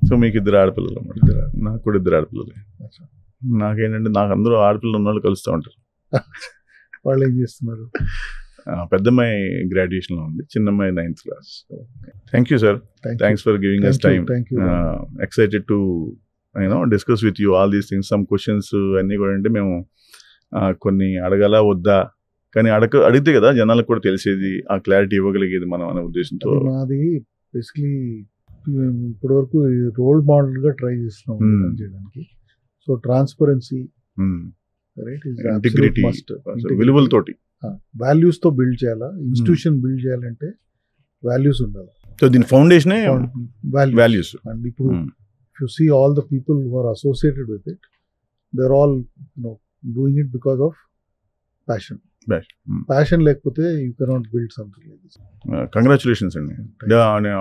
So మీకు 2 ఆడపిల్లలు అన్నమాట. నాకు కూడా 2 ఆడపిల్లలు. నాకేంటంటే నాకు అందరూ ఆడపిల్లలు ఉన్న వాళ్ళు కలుస్తూ ఉంటారు. వాళ్ళు ఏం చేస్తున్నారు? పెద్దమ్మాయి గ్రాడ్యుయేషన్ లో ఉంది, చిన్నమ్మాయి 9th class. Thank you sir, thanks for giving us time. Excited to discuss with you all these things. Some questions అన్నీ కూడా అంటే మేము కొన్ని అడగాలా వద్దా, కానీ అడిగితే కదా జనాలకు కూడా తెలిసేది, ఆ క్లారిటీ ఇవ్వగలిగేది మనం అనే ఉద్దేశంతో. నాది బేసిక్లీ ఇప్పటి వరకు రోల్ మోడల్ గా ట్రై చేస్తున్నాం చేయడానికి. సో ట్రాన్స్పరెన్సీ, ఇంటిగ్రిటీ, విలువలతోటి, వాల్యూస్ తో బిల్డ్ చేయాలా. ఇన్స్టిట్యూషన్ బిల్డ్ చేయాలంటే వాల్యూస్ ఉండాలి. సో దీని ఫౌండేషనే వాల్యూస్. అండ్ ఇప్పుడు you see all the people who are associated with it, they are all doing it because of passion. లేకపోతే you cannot build something like this. Congratulations అండి.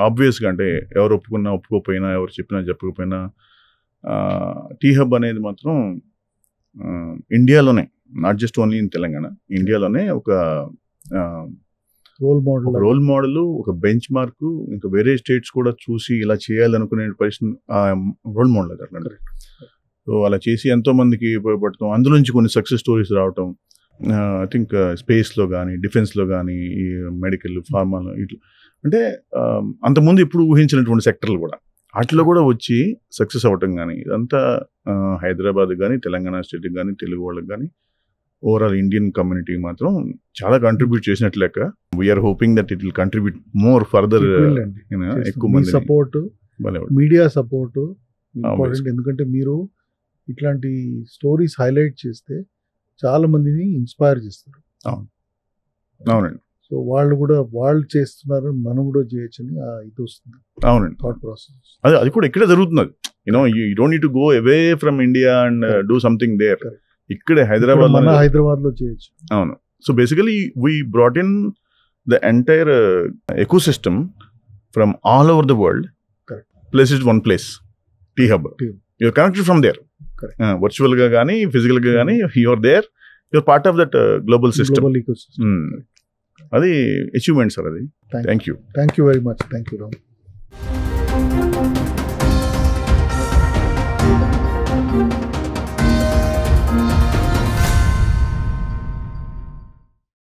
ఆబ్వియస్గా అంటే ఎవరు ఒప్పుకున్నా ఒప్పుకోకపోయినా, ఎవరు చెప్పినా చెప్పకపోయినా, టీ హబ్ అనేది మాత్రం ఇండియాలోనే, not just only in Telangana, ఇండియాలోనే ఒక రోల్ మోడల్, ఒక బెంచ్ మార్క్. ఇంకా వేరే స్టేట్స్ కూడా చూసి ఇలా చేయాలనుకునే పరిస్థితి రోల్ మోడల్ అట్లా. సో అలా చేసి ఎంతో మందికి ఉపయోగపడతాం. అందులో నుంచి కొన్ని సక్సెస్ స్టోరీస్ రావటం. ఐ థింక్ స్పేస్లో కానీ, డిఫెన్స్లో కానీ, ఈ మెడికల్, ఫార్మాలో ఇట్లా అంటే అంతకుముందు ఇప్పుడు ఊహించినటువంటి సెక్టర్లు కూడా వాటిలో కూడా వచ్చి సక్సెస్ అవ్వటం కానీ, ఇదంతా హైదరాబాద్ కానీ, తెలంగాణ స్టేట్కి కానీ, తెలుగు వాళ్ళకి కానీ, ఓవరాల్ ఇండియన్ కమ్యూనిటీ మాత్రం చాలా కంట్రిబ్యూట్ చేసినట్లు లెక్క. We are hoping that it will contribute more further. ఎక్కువ మంది సపోర్ట్, మీడియా సపోర్ట్ ఇంపార్టెంట్. ఎందుకంటే మీరు ఇట్లాంటి స్టోరీస్ హైలైట్ చేస్తే చాలా మందిని ఇన్స్పైర్ చేస్తారు. అవునండి. సో వాళ్ళు చేస్తున్నారు, మనం కూడా చేయొచ్చని ఇది వస్తుంది. అవునండి, థాట్ ప్రాసెస్. అది కూడా ఇక్కడే జరుగుతున్నది. You don't need to go away from India and do something there. ఇక్కడే హైదరాబాద్ లో చేయొచ్చు. అవును. So basically we brought in the entire ecosystem from all over the world. Place is one place, T hub. You're connected from there, virtual గా కానీ, physical గా కానీ. You're there, you're part of that global system. అది achievement sir. అది thank you very much. Thank you Ram.